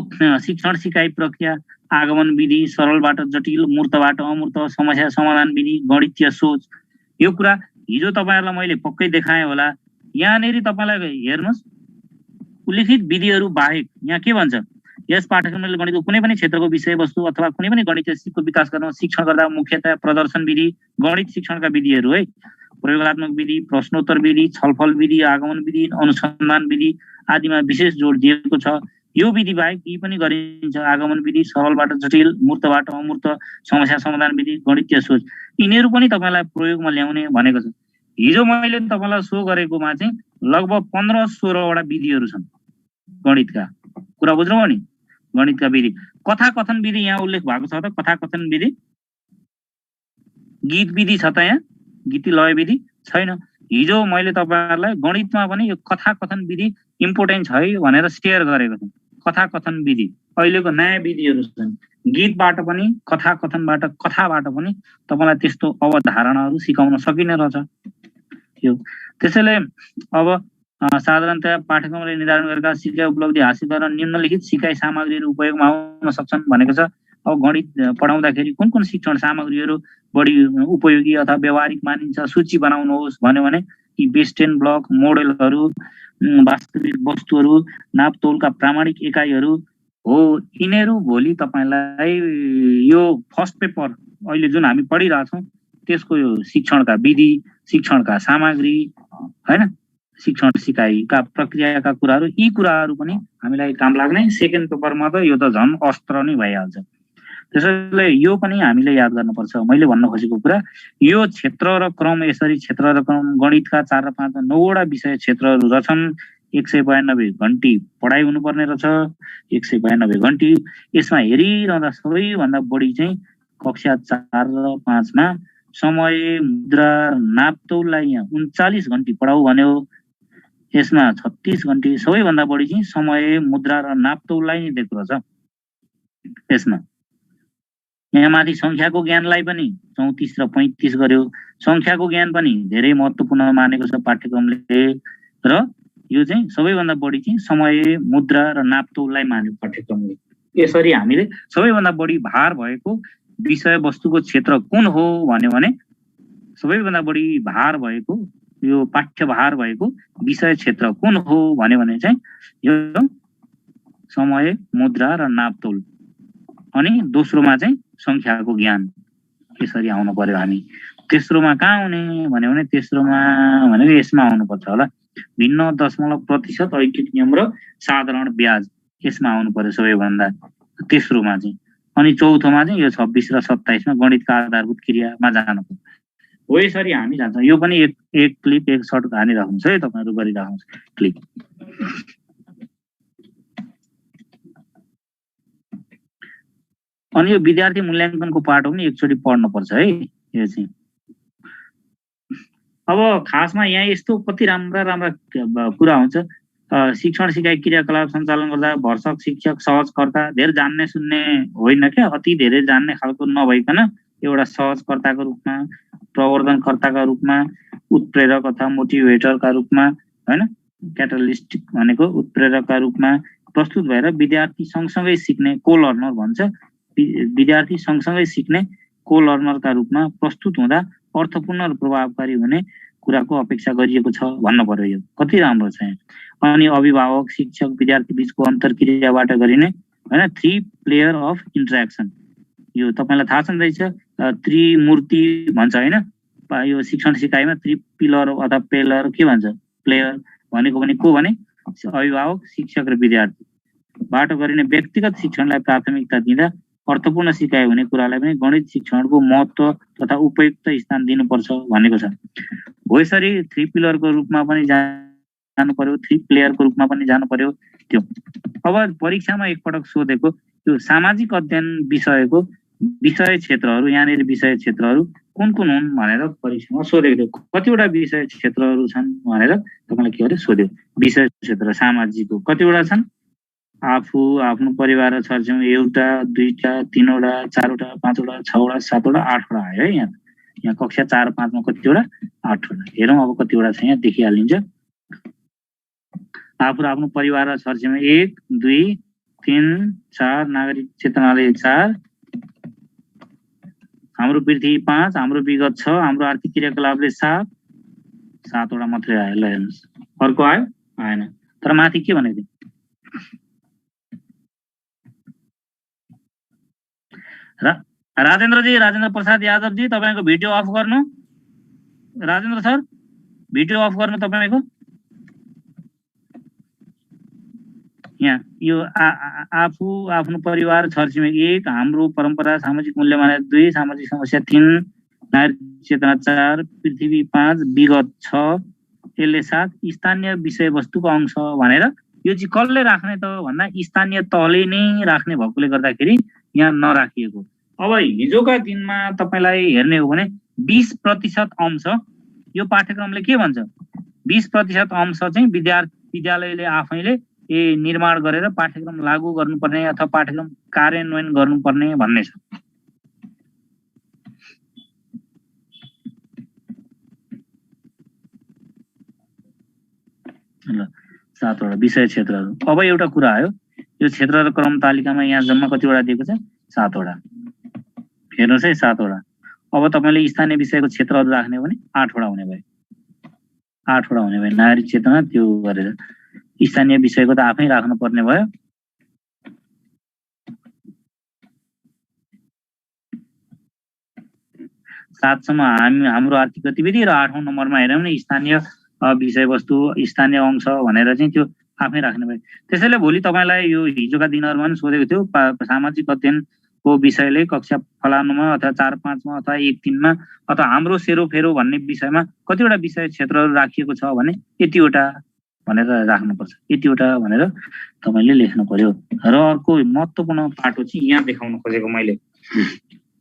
शिक्षण सिकाइ प्रक्रिया, आगमन विधि, सरलबाट जटिल, मूर्तबाट अमूर्त, समस्या समाधान विधि, गणितीय सोच, यो कुरा हिजो तपाईहरुलाई मैले पक्कै देखाएँ होला। यहाँनेरि तपाईलाई हेर्नुस् उल्लिखित विधिहरू बाहेक यहाँ के भन्छ, यस पाठ्यक्रमले गणितको कुनै पनि क्षेत्रको विषयवस्तु अथवा कुनै पनि गणितीय सिपको विकास गर्न शिक्षण गर्दा मुख्यतया प्रदर्शन विधि, गणित शिक्षणका विधिहरू है, प्रयोगात्मक विधि, प्रश्नोत्तर विधि, छलफल विधि, आगमन विधि, अनुसन्धान विधि आदिमा विशेष जोड दिएको छ। यो विधि बाहेक यी पनि गरिन्छ, आगमन विधि, सरलबाट जटिल, मूर्तबाट अमूर्त, समस्या समाधान विधि, गणितीय सोच, यिनीहरू पनि तपाईलाई प्रयोगमा ल्याउने भनेको छ। हिजो मैले तपाईलाई सो गरेकोमा चाहिँ लगभग 15-16 वटा विधिहरू छन् गणितका। कुरा बुझ्नुभयो नि? गणितका विधि, कथा कथन विधि यहाँ उल्लेख भएको छ त, कथा कथन विधि, गीत विधि छ त, यहाँ गीति लय विधि छैन। हिजो मैले तपाईहरुलाई गणितमा पनि यो कथा कथन विधि इम्पोर्टेन्ट छ है भनेर शेयर गरेको छु। कथा कथन विधि अहिलेको नयाँ विधिहरू छन्। गीतबाट पनि, कथा कथनबाट, कथाबाट पनि तपाईलाई त्यस्तो अवधारणाहरू सिकाउन सकिने रहेछ। यो त्यसैले अब साधारणतया पाठ्यक्रमले निर्धारण गरेका सिकाइ उपलब्धि हासिल गर्न निम्नलिखित सिकाइ सामग्रीहरू उपयोगमा आउन सक्छन् भनेको छ। अब गणित पढाउँदाखेरि कुन कुन शिक्षण सामग्रीहरू बढी उपयोगी अथवा व्यवहारिक मानिन्छ सूची बनाउनुहोस् भन्यो भने यी बेस 10 ब्लक, मोडेलहरू, वास्तविक वस्तुहरू, नापतोलका प्रामाणिक एकाइहरू हो। यिनीहरू भोलि तपाईलाई यो फर्स्ट पेपर अहिले जुन हामी पढिरहेछौँ त्यसको यो शिक्षणका विधि, शिक्षणका सामग्री हैन, शिक्षण सिकाइका प्रक्रियाका कुराहरू, यी कुराहरू पनि हामीलाई काम लाग्ने। सेकेन्ड पेपरमा त यो त झन् अस्त्र नै भइहाल्छ। त्यसैले यो पनि हामीले याद गर्नुपर्छ। मैले भन्न खोजेको कुरा यो क्षेत्र र क्रम, यसरी क्षेत्र र क्रम गणितका 4 र 5 9 वटा विषय क्षेत्रहरू रहेछन्। 192 घण्टी पढाइ हुनुपर्ने रहेछ। 192 घण्टी यसमा हेरिरहँदा सबैभन्दा बढी चाहिँ कक्षा 4 र 5मा समय, मुद्रा, नापतोललाई यहाँ 39 घण्टी पढाउ भन्यो। यसमा 36 घण्टी सबैभन्दा बढी चाहिँ समय, मुद्रा र नापतोललाई नै दिएको रहेछ। यसमा यहाँ माथि संख्याको ज्ञानलाई पनि 34 र 35 गर्यो। संख्याको ज्ञान पनि धेरै महत्त्वपूर्ण मानेको छ पाठ्यक्रमले, र यो चाहिँ सबैभन्दा बढी चाहिँ समय, मुद्रा र नापतोललाई मान्यो पाठ्यक्रमले। यसरी हामीले सबैभन्दा बढी भार भएको विषय वस्तुको क्षेत्र कुन हो भन्यो भने सबैभन्दा बढी भार भएको यो पाठ्यभार भएको विषय क्षेत्र कुन हो भन्यो भने चाहिँ यो समय, मुद्रा र नापतोल। अनि दोस्रोमा चाहिँ संख्याको ज्ञान। यसरी आउनु पर्यो हामी। तेस्रोमा कहाँ आउने भन्यो भने तेस्रोमा भनेको यसमा आउनुपर्छ होला, भिन्न दशमलव प्रतिशत, ऐच्छिक नियम र साधारण ब्याज। यसमा आउनु पर्यो सबैभन्दा तेस्रोमा चाहिँ। अनि चौथोमा चाहिँ यो 26 र 27मा गणितका आधारभूत क्रियामा जानु पर्यो। हो यसरी हामी जान्छौँ। यो पनि एक क्लिप, एक सर्ट हानिराख्नुहोस् है, तपाईहरु गरिराख्नुहोस् क्लिप। अनि यो विद्यार्थी मूल्याङ्कनको पाठ हो भने एकचोटि पढ्नुपर्छ है यो चाहिँ। अब खासमा यहाँ यस्तो कति राम्रा राम्रा कुरा हुन्छ। शिक्षण सिकाइ क्रियाकलाप सञ्चालन गर्दा भर्सक शिक्षक सहजकर्ता, धेरै जान्ने सुन्ने होइन क्या, अति धेरै जान्ने खालको नभइकन एउटा सहजकर्ताको रूपमा, प्रवर्धनकर्ताका रूपमा, उत्प्रेरक अथवा मोटिभेटरका रूपमा, हैन, क्याटलिस्ट भनेको उत्प्रेरकका रूपमा प्रस्तुत भएर विद्यार्थी सँगसँगै सिक्ने को-लर्नर भन्छ, विद्यार्थी सँगसँगै सिक्ने को-लर्नरका रूपमा प्रस्तुत हुँदा अर्थपूर्ण र प्रभावकारी हुने कुराको अपेक्षा गरिएको छ भन्न पर्यो। यो कति राम्रो छ। अनि अभिभावक, शिक्षक, विद्यार्थी बीचको अन्तर्क्रियाबाट गरिने, हैन, 3 प्लेयर अफ इन्टरेक्सन। यो तपाईलाई थाहा छ नि रहेछ, त्रिमूर्ति भन्छ हैन, यो शिक्षण सिकाइमा 3 पिलर अथवा पेलर के भन्छ, प्लेयर भनेको पनि को भने अभिभावक, शिक्षक र विद्यार्थी बाट गरिने व्यक्तिगत शिक्षणलाई प्राथमिकता दिँदा अर्थपूर्ण सिकाइ हुने कुरालाई पनि गणित शिक्षणको महत्त्व तथा उपयुक्त स्थान दिनुपर्छ भनेको छ। हो यसरी 3 पिलरको रूपमा पनि जानु पर्यो, 3 प्लेयरको रूपमा पनि जानु पर्यो त्यो। अब परीक्षामा एकपटक सोधेको यो सामाजिक अध्ययन विषयको विषय क्षेत्रहरू, यहाँनिर विषय क्षेत्रहरू कुन कुन हुन् भनेर परीक्षामा सोधेको थियो। कतिवटा विषय क्षेत्रहरू छन् भनेर तपाईलाई के गरे सोध्यो। विषय क्षेत्र सामाजिकको कतिवटा छन्? आफू, आफ्नो परिवार र छरछिमेकी एउटा, दुईटा, तीनवटा, चारवटा, पाँचवटा, छवटा, सातवटा, आठवटा आयो है। यहाँ कक्षा 4 5 मा कतिवटा? 8वटा। हेरौँ अब कतिवटा छ, यहाँ देखिहालिन्छ। आफू र आफ्नो परिवार र छरछिमेकी 1 2 3 4, नागरिक चेतनाले 4, हाम्रो पृथ्वी 5, हाम्रो विगत 6, हाम्रो आर्थिक क्रियाकलापले 7वटा मात्रै आयो। ल हेर्नुहोस्, अर्को आयो? आएन। तर माथि के भनेको थियो? राजेन्द्रजी, राजेन्द्र प्रसाद यादवजी, तपाईको भिडियो अफ गर्नु। राजेन्द्र सर, भिडियो अफ गर्नु तपाईको। यहाँ यो आफू, आफ्नो परिवार, छरछिमेकी 1, हाम्रो परम्परा, सामाजिक मूल्य मान्यता 2, सामाजिक समस्या 3, नागरिक चेतना 4, पृथ्वी 5, विगत 6, यसले 7, स्थानीय विषयवस्तुको अंश भनेर यो चाहिँ कसले राख्ने त भन्दा स्थानीय तहले नै राख्ने भएकोले गर्दाखेरि यहाँ नराखिएको। अब हिजोका दिनमा तपाईलाई हेर्ने हो भने 20% अंश यो पाठ्यक्रमले के भन्छ? 20% अंश चाहिँ विद्यालयले आफैले निर्माण गरेर पाठ्यक्रम लागू गर्नुपर्ने अथवा पाठ्यक्रम कार्यान्वयन गर्नुपर्ने भन्ने छ। ल 7वटा विषय क्षेत्रहरू। अब एउटा कुरा आयो, यो क्षेत्र र क्रम तालिकामा यहाँ जम्मा कतिवटा दिएको छ? 7वटा। हेर्नुहोस् है, 7वटा। अब तपाईले स्थानीय विषयको क्षेत्रहरू राख्ने हो भने 8वटा हुने भयो। 8वटा हुने भयो। नागरिक चेतना त्यो गरेर स्थानीय विषयको त आफै राख्नु पर्ने भयो। सातसम्म हाम्रो आर्थिक गतिविधि र 8औं नम्बरमा हेर्यौं भने स्थानीय विषयवस्तु, स्थानीय अंश भनेर चाहिँ त्यो आफै राख्ने भयो। त्यसैले भोलि तपाईलाई यो हिजोका दिनहरुमा पनि सोधेको थियो, सामाजिक अध्ययनको विषयले कक्षा फलानुमा अथवा 4 5 मा अथवा 1 3 मा अथवा हाम्रो सेरोफेरो भन्ने विषयमा कतिवटा विषय क्षेत्रहरू राखिएको छ भने यतिवटा भनेर राख्नुपर्छ। यतिवटा भनेर तपाईले लेख्नु पर्यो। र अर्को महत्त्वपूर्ण पाटो चाहिँ यहाँ देखाउन खोजेको मैले।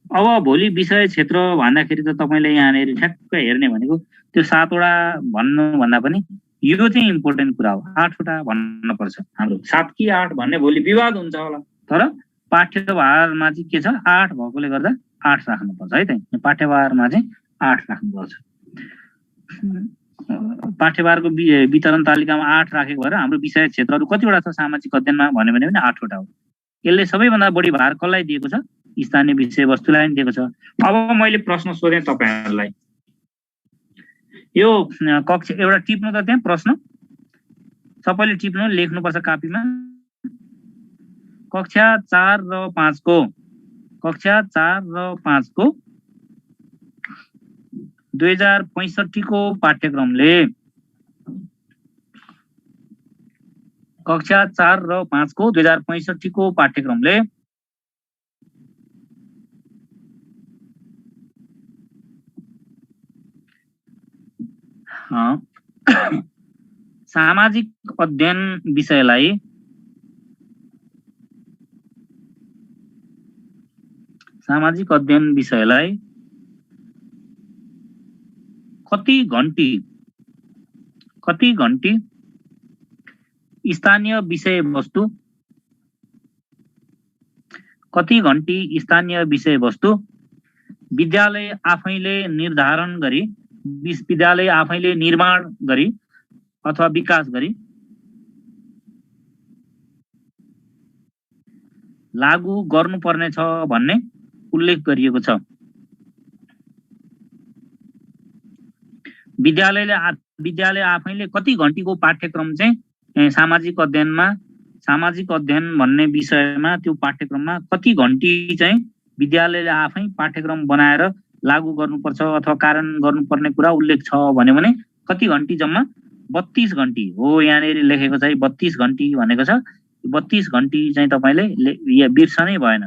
अब भोलि विषय क्षेत्र भन्दाखेरि त तपाईले यहाँनेरि ठ्याक्क हेर्ने भनेको त्यो 7वटा भन्नु भन्दा पनि यो चाहिँ इम्पोर्टेन्ट कुरा हो। 8वटा भन्न पर्छ। हाम्रो 7 कि 8 भन्ने भोलि विवाद हुन्छ होला। तर पाठ्यभारमा चाहिँ के छ? 8 भएकोले गर्दा 8 राख्नुपर्छ है त। पाठ्यभारमा चाहिँ 8 राख्नुपर्छ। पाठ्यभारको वितरण तालिकामा 8 राखेको भएर हाम्रो विषय क्षेत्रहरू कतिवटा छ सामाजिक अध्ययनमा भन्यो भने पनि 8वटा हो। यसले सबैभन्दा बढी भार कसलाई दिएको छ? स्थानीय विषयवस्तुलाई दिएको छ। अब मैले प्रश्न सोधेँ तपाईहरुलाई। यो कक्षा एउटा टिप्नु त त्यहाँ प्रश्न सबैले टिप्नु, लेख्नुपर्छ कापीमा। कक्षा 4 र 5 को 2065 को पाठ्यक्रमले कक्षा 4 र 5 को 2065 को पाठ्यक्रमले सामाजिक अध्ययन विषयलाई कति घण्टी स्थानीय विषयवस्तु विद्यालय आफैले निर्धारण गरी, विद्यालय आफैले निर्माण गरी अथवा विकास गरी लागू गर्नुपर्ने छ भन्ने उल्लेख गरिएको छ। विद्यालय आफैले कति घण्टीको पाठ्यक्रम चाहिँ सामाजिक अध्ययन भन्ने विषयमा त्यो पाठ्यक्रममा कति घण्टी चाहिँ विद्यालयले आफै पाठ्यक्रम बनाएर लागू गर्नुपर्छ अथवा कार्यान्वयन गर्नुपर्ने कुरा उल्लेख छ भने कति घण्टी? जम्मा 32 घण्टी हो। यहाँनिर लेखेको चाहिँ 32 घण्टी भनेको छ। 32 घण्टी चाहिँ तपाईले बिर्सनै भएन।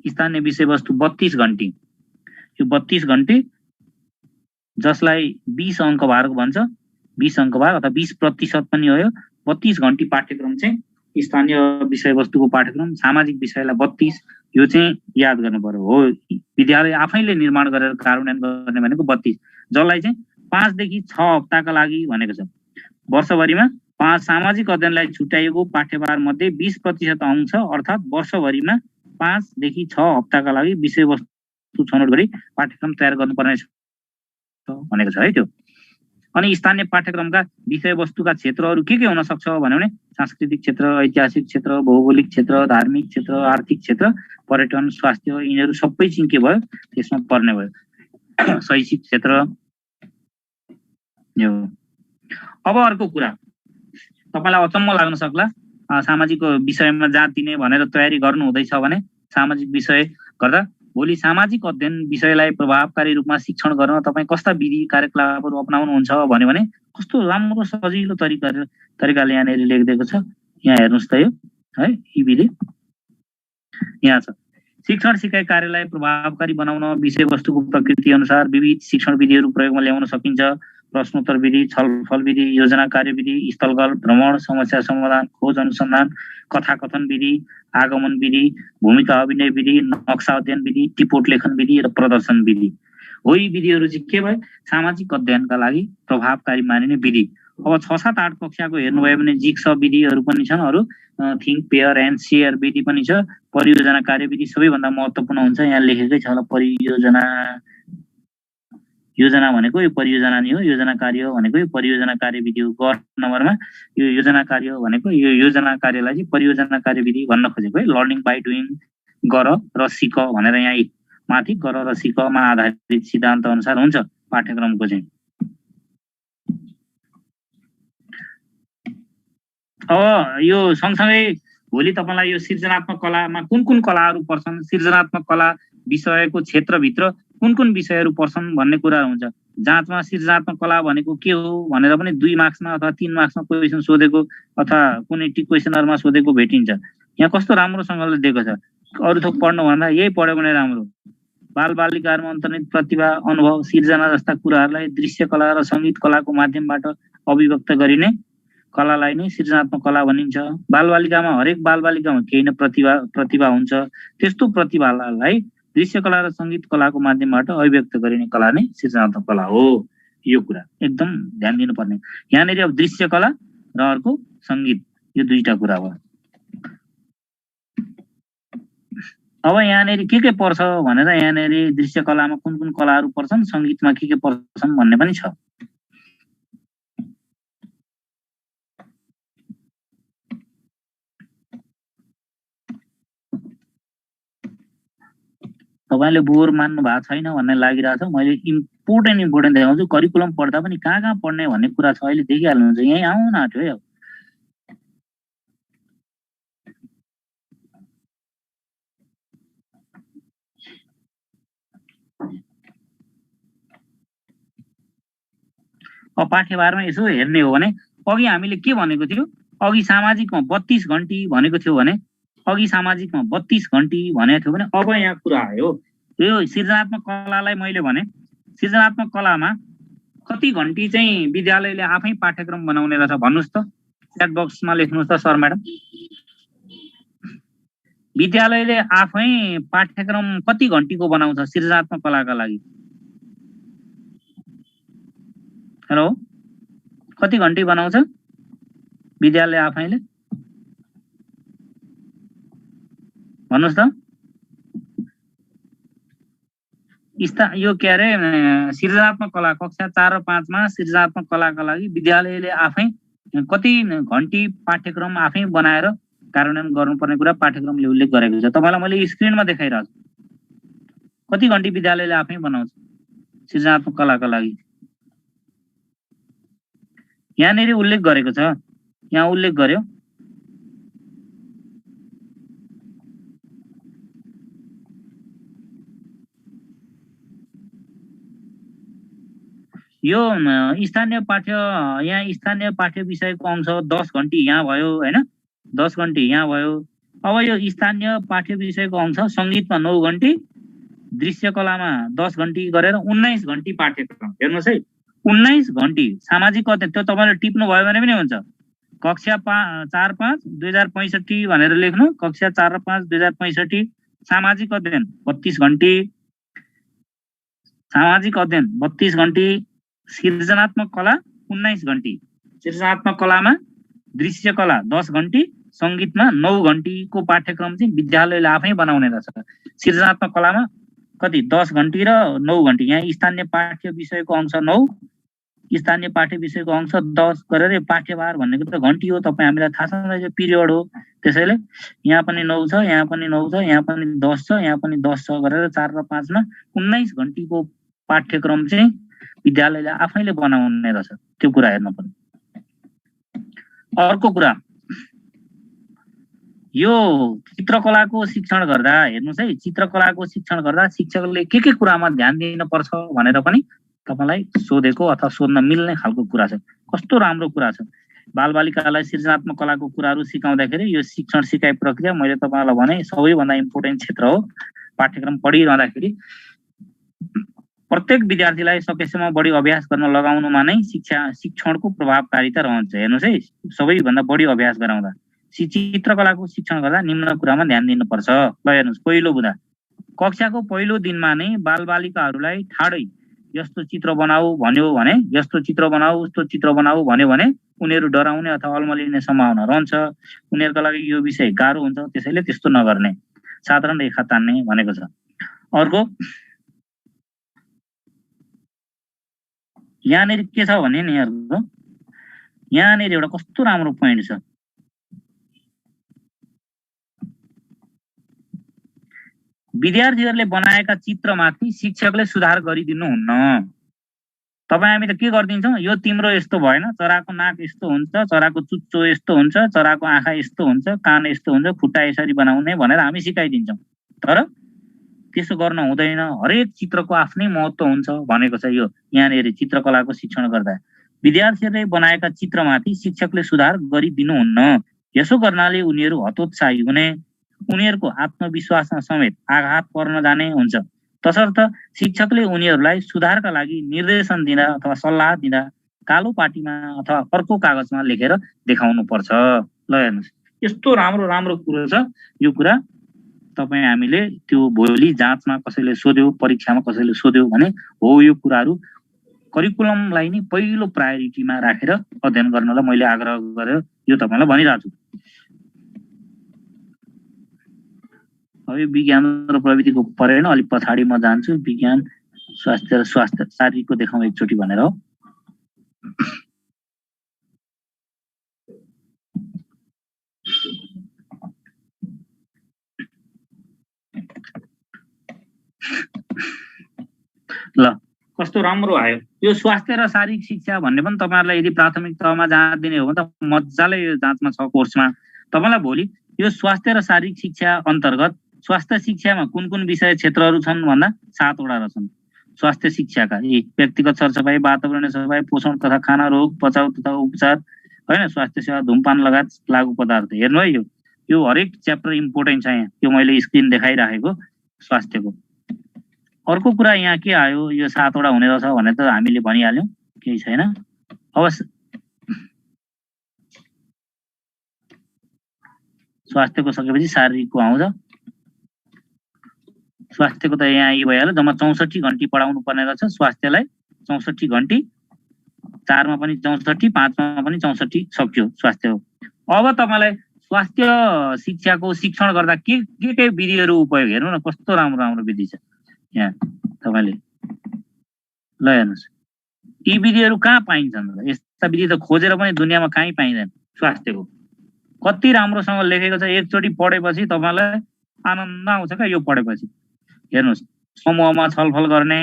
स्थानीय विषयवस्तु 32 घण्टी। यो 32 घण्टी जसलाई 20 अङ्कभार भन्छ, 20 अङ्कभार अथवा 20% पनि हो। यो 32 घण्टी पाठ्यक्रम चाहिँ स्थानीय विषयवस्तुको पाठ्यक्रम, सामाजिक विषयलाई 32, यो चाहिँ याद गर्नु पर्यो। हो, विद्यालय आफैले निर्माण गरेर कार्यान्वयन गर्ने भनेको 32, जसलाई चाहिँ 5 देखि 6 हप्ताका लागि भनेको छ। वर्षभरिमा 5 सामाजिक अध्ययनलाई छुट्याइएको पाठ्यभार मध्ये 20% अंश अर्थात् वर्षभरिमा 5 देखि 6 हप्ताका लागि विषयवस्तु छनौट गरी पाठ्यक्रम तयार गर्नुपर्ने भनेको छ है। त्यो अनि स्थानीय पाठ्यक्रमका विषयवस्तुका क्षेत्रहरू के हुन सक्छ भने सांस्कृतिक क्षेत्र, ऐतिहासिक क्षेत्र, भौगोलिक क्षेत्र, धार्मिक क्षेत्र, आर्थिक क्षेत्र, पर्यटन, स्वास्थ्य, यिनीहरू सबै चाहिँ के भयो त्यसमा पर्ने भयो। शैक्षिक क्षेत्र यो। अब अर्को कुरा तपाईलाई अचम्म लाग्न सक्ला, सामाजिक विषयमा जात दिने भनेर तयारी गर्नु हुँदैछ भने सामाजिक विषय गर्दा भोलि सामाजिक अध्ययन विषयलाई प्रभावकारी रूपमा शिक्षण गर्न तपाईँ कस्ता विधि कार्यकलापहरू अपनाउनुहुन्छ भने कस्तो राम्रो सजिलो तरिकाले यहाँनिर लेखिदिएको छ। यहाँ हेर्नुहोस् त, यो है यी विधि यहाँ छ। शिक्षण सिकाइ कार्यलाई प्रभावकारी बनाउन विषयवस्तुको प्रकृति अनुसार विविध शिक्षण विधिहरू प्रयोगमा ल्याउन सकिन्छ। प्रश्नोत्तर विधि, छलफल विधि, योजना कार्यविधि, स्थलगत भ्रमण, समस्या समाधान, खोज अनुसन्धान, कथाकथन विधि, आगमन विधि, भूमिका अभिनय विधि, नक्सा अध्ययन विधि, टिपोट लेखन विधि र प्रदर्शन विधि हो। यी विधिहरू चाहिँ के भयो? सामाजिक अध्ययनका लागि प्रभावकारी मानिने विधि। अब 6, 7, 8 कक्षाको हेर्नुभयो भने जिक्स विधिहरू पनि छन्। अरू थिङ्क, पेयर एन्ड सेयर विधि पनि छ। परियोजना कार्यविधि सबैभन्दा महत्त्वपूर्ण हुन्छ। यहाँ लेखेकै छ होला परियोजना। योजना भनेको यो परियोजना नै हो, योजना कार्य भनेको यो परियोजना कार्यविधि हो। ग नम्बरमा यो योजना कार्य भनेको यो योजना कार्यलाई चाहिँ परियोजना कार्यविधि भन्न खोजेको है। लर्निङ बाई डुइङ, गर र सिक भनेर यहाँ माथि गर र सिकमा आधारित सिद्धान्त अनुसार हुन्छ पाठ्यक्रमको चाहिँ। अब यो सँगसँगै भोलि तपाईलाई यो सृजनात्मक कलामा कुन कलाहरू पर्छन्, सृजनात्मक कला विषयको क्षेत्रभित्र कुन विषयहरू पर्छन् भन्ने कुरा हुन्छ। जाँचमा सृजनात्मक कला भनेको के हो भनेर पनि 2 मार्क्समा अथवा 3 मार्क्समा क्वेसन सोधेको अथवा कुनै टिक क्वेसनहरुमा सोधेको भेटिन्छ। यहाँ कस्तो राम्रोसँगले दिएको छ। अरु थोक पढ्नु भन्दा यही पढ्यो भने राम्रो। बालबालिकाहरुमा अन्तर्निहित प्रतिभा, अनुभव, सृजना जस्ता कुराहरूलाई दृश्य कला र संगीत कलाको माध्यमबाट अभिव्यक्त गरिने कलालाई नै सृजनात्मक कला भनिन्छ। बालबालिकामा हरेक बालबालिकामा केही न प्रतिभा हुन्छ। त्यस्तो प्रतिभालाई दृश्य कला र संगीत कलाको माध्यमबाट अभिव्यक्त गरिने कला नै सृजनात्मक कला हो। यो कुरा एकदम ध्यान दिनुपर्ने। यहाँनिर अब दृश्य कला र अर्को संगीत, यो दुईटा कुरा हो। अब यहाँनिर के पर्छ भनेर यहाँनिर दृश्य कलामा कुन कलाहरू पर्छन्, संगीतमा के पर्छन् भन्ने पनि छ। तपाईले बोर मान्नु भएको छैन भन्ने लागिरहेछ। मैले इम्पोर्टेन्ट देखाउँछु। करिकुलम पढ्दा पनि कहाँ पढ्ने भन्ने कुरा छ, अहिले देखिहाल्नुहुन्छ। यही आउन आँट्यो है। अब पाठ्यभारमा यसो हेर्ने हो भने अघि हामीले के भनेको थियो, अघि सामाजिकमा 32 घण्टी भनेको थियो भने अघि सामाजिकमा 32 घण्टी भनेको थियो भने अब यहाँ कुरा आयो। यो सृजनात्मक कलालाई मैले भने सृजनात्मक कलामा कति घण्टी चाहिँ विद्यालयले आफै पाठ्यक्रम बनाउने रहेछ भन्नुस् त। च्याट बक्समा लेख्नुस् त सर म्याडम। विद्यालयले आफै पाठ्यक्रम कति घण्टीको बनाउँछ सृजनात्मक कलाका लागि? हेलो, कति घण्टी बनाउँछ विद्यालय आफैले भन्नुस् त। यो के अरे सृजनात्मक कला कक्षा 4 र 5 मा सृजनात्मक कलाका लागि विद्यालयले आफै कति घण्टी पाठ्यक्रम आफै बनाएर कार्यान्वयन गर्नुपर्ने कुरा पाठ्यक्रमले उल्लेख गरेको छ। तपाईलाई मैले स्क्रिनमा देखाइरहेको छु। कति घण्टी विद्यालयले आफै बनाउँछ सृजनात्मक कलाका लागि। यहाँनेरि उल्लेख गरेको छ, यहाँ उल्लेख गर्यो यो स्थानीय पाठ्य विषयको अंश 10 घण्टी यहाँ भयो हैन, 10 घण्टी यहाँ भयो। अब यो स्थानीय पाठ्य विषयको अंश संगीतमा 9 घण्टी, दृश्य कलामा 10 घण्टी गरेर 19 घण्टी पाठ्यक्रम। हेर्नुस् है, 19 घण्टी। सामाजिक अध्ययन त्यो तपाईले टिप्नु भयो भने पनि हुन्छ। कक्षा 4-5 2065 भनेर लेख्नु, कक्षा 4 र 5 2065। सामाजिक अध्ययन 32 घण्टी, सामाजिक अध्ययन 32 घण्टी, सृजनात्मक कला 19 घण्टी। सृजनात्मक कलामा दृश्य कला 10 घण्टी, संगीतमा 9 घण्टीको पाठ्यक्रम चाहिँ विद्यालयले आफै बनाउने रहेछ। सृजनात्मक कलामा कति 10 घण्टी र 9 घण्टी। यहाँ स्थानीय पाठ्य विषयको अंश 9, स्थानीय पाठ्य विषयको अंश 10 गरेर पाठ्यभार भनेको त घण्टी हो। तपाई हामीलाई थाहा छ यो पिरियड हो। त्यसैले यहाँ पनि 9 छ, यहाँ पनि 9 छ, यहाँ पनि 10 छ, यहाँ पनि 10 छ गरेर 4 र 5 मा 19 घण्टीको पाठ्यक्रम चाहिँ विद्यालयले आफैले बनाउने रहेछ। त्यो कुरा हेर्न पर्यो। अर्को कुरा, यो चित्रकलाको शिक्षण गर्दा हेर्नुस् है, चित्रकलाको शिक्षण गर्दा शिक्षकले के कुरामा ध्यान दिन पर्छ भनेर पनि तपाईलाई सोधेको अथवा सोध्न मिल्ने खालको कुरा छ। कस्तो राम्रो कुरा छ। बालबालिकालाई सृजनात्मक कलाको कुराहरू सिकाउँदाखेरि यो शिक्षण सिकाइ प्रक्रिया मैले तपाईलाई भने सबैभन्दा इम्पोर्टेन्ट क्षेत्र हो। पाठ्यक्रम पढिरहँदाखेरि प्रत्येक विद्यार्थीलाई सकेसम्म बढी अभ्यास गर्न लगाउनुमा नै शिक्षणको प्रभावकारिता रहन्छ। हेर्नुस् है, सबैभन्दा बढी अभ्यास गराउँदा चित्रकलाको शिक्षण गर्दा निम्न कुरामा ध्यान दिनुपर्छ। ल हेर्नुस्, पहिलो बुँदा कक्षाको पहिलो दिनमा नै बालबालिकाहरूलाई ठाडै यस्तो चित्र बनाऊ भन्यो भने, यस्तो चित्र बनाऊ उस्तो चित्र बनाऊ भन्यो भने उनीहरू डराउने अथवा अल्मलिने सम्भावना रहन्छ। उनीहरुको लागि यो विषय गाह्रो हुन्छ। त्यसैले त्यस्तो नगर्ने, साधारण रेखा तान्ने भनेको छ। अर्को यहाँनेरि के छ भने नि हेर्नु, यहाँनेरि एउटा कस्तो राम्रो पोइन्ट छ। विद्यार्थीहरूले बनाएका चित्रमाथि शिक्षकले सुधार गरिदिनु हुन्न। तपाई हामी त के गर्दिन्छौँ, यो तिम्रो यस्तो भएन, चराको नाक यस्तो हुन्छ, चराको चुच्चो यस्तो हुन्छ, चराको आँखा यस्तो हुन्छ, कान यस्तो हुन्छ, खुट्टा यसरी बनाउने भनेर हामी सिकाइदिन्छौँ। तर त्यसो गर्न हुँदैन। हरेक चित्रको आफ्नै महत्त्व हुन्छ भनेको छ। यो यहाँनेरि चित्रकलाको शिक्षण गर्दा विद्यार्थीहरूले बनाएका चित्रमाथि शिक्षकले सुधार गरिदिनु हुन्न। यसो गर्नाले उनीहरू हतोत्साही हुने, उनीहरूको आत्मविश्वासमा समेत आघात पर्न जाने हुन्छ। तसर्थ शिक्षकले उनीहरूलाई सुधारका लागि निर्देशन दिँदा अथवा सल्लाह दिँदा कालो पाटीमा अथवा अर्को कागजमा लेखेर देखाउनु पर्छ। ल हेर्नुस्, यस्तो राम्रो राम्रो कुरो छ। यो कुरा तपाई हामीले त्यो भोलि जाँचमा कसैले सोध्यो, परीक्षामा कसैले सोध्यो भने हो यो कुराहरू करिकुलमलाई नै पहिलो प्रायोरिटीमा राखेर अध्ययन गर्नलाई मैले आग्रह गरेर यो तपाईलाई भनिरहेको छु। अब विज्ञान र प्रविधिको परेन, अलिक पछाडि म जान्छु। विज्ञान स्वास्थ्य र स्वास्थ्य शारीरिकको देखाउँ एकचोटि भनेर हो। ल कस्तो राम्रो आयो। यो स्वास्थ्य र शारीरिक शिक्षा भन्ने पनि तपाईहरुलाई यदि प्राथमिक तहमा जाँच दिने हो भने त मज्जाले यो जाँचमा छ कोर्समा। तपाईलाई भोलि यो स्वास्थ्य र शारीरिक शिक्षा अन्तर्गत स्वास्थ्य शिक्षामा कुन कुन विषय क्षेत्रहरू छन् भन्दा 7 वटा रहेछन्। स्वास्थ्य शिक्षाका यी व्यक्तिगत सरसफाइ, वातावरणीय सफाइ, पोषण तथा खाना, रोग बचाउ तथा उपचार, हैन, स्वास्थ्य सेवा, धूमपान लगायत लागू पदार्थ। हेर्नु है, यो हरेक च्याप्टर इम्पोर्टेन्ट छ। यहाँ यो मैले स्क्रिन देखाइराखेको स्वास्थ्यको। अर्को कुरा यहाँ के आयो, यो 7 वटा हुने रहेछ भने त हामीले भनिहाल्यौं, केही छैन। अब स्वास्थ्यको सकेपछि शारीरिकको आउँछ। स्वास्थ्यको त यहाँ यही भइहाल्यो। जम्मा 64 घण्टी पढाउनु पर्ने रहेछ स्वास्थ्यलाई। 64 घण्टी, 4 मा पनि 64, 5 मा पनि 64 सक्यो स्वास्थ्य हो। अब तपाईलाई स्वास्थ्य शिक्षाको शिक्षण गर्दा के विधिहरू उपयोग, हेर्नु न कस्तो राम्रो राम्रो विधि छ। यहाँ तपाईले ल हेर्नुस् यी विधिहरू कहाँ पाइन्छन् र यस्ता विधि त खोजेर पनि दुनियाँमा कहीँ पाइँदैन स्वास्थ्यको कति राम्रोसँग लेखेको छ एकचोटि पढेपछि तपाईलाई आनन्द आउँछ क्या यो पढेपछि हेर्नुस् समूहमा छलफल गर्ने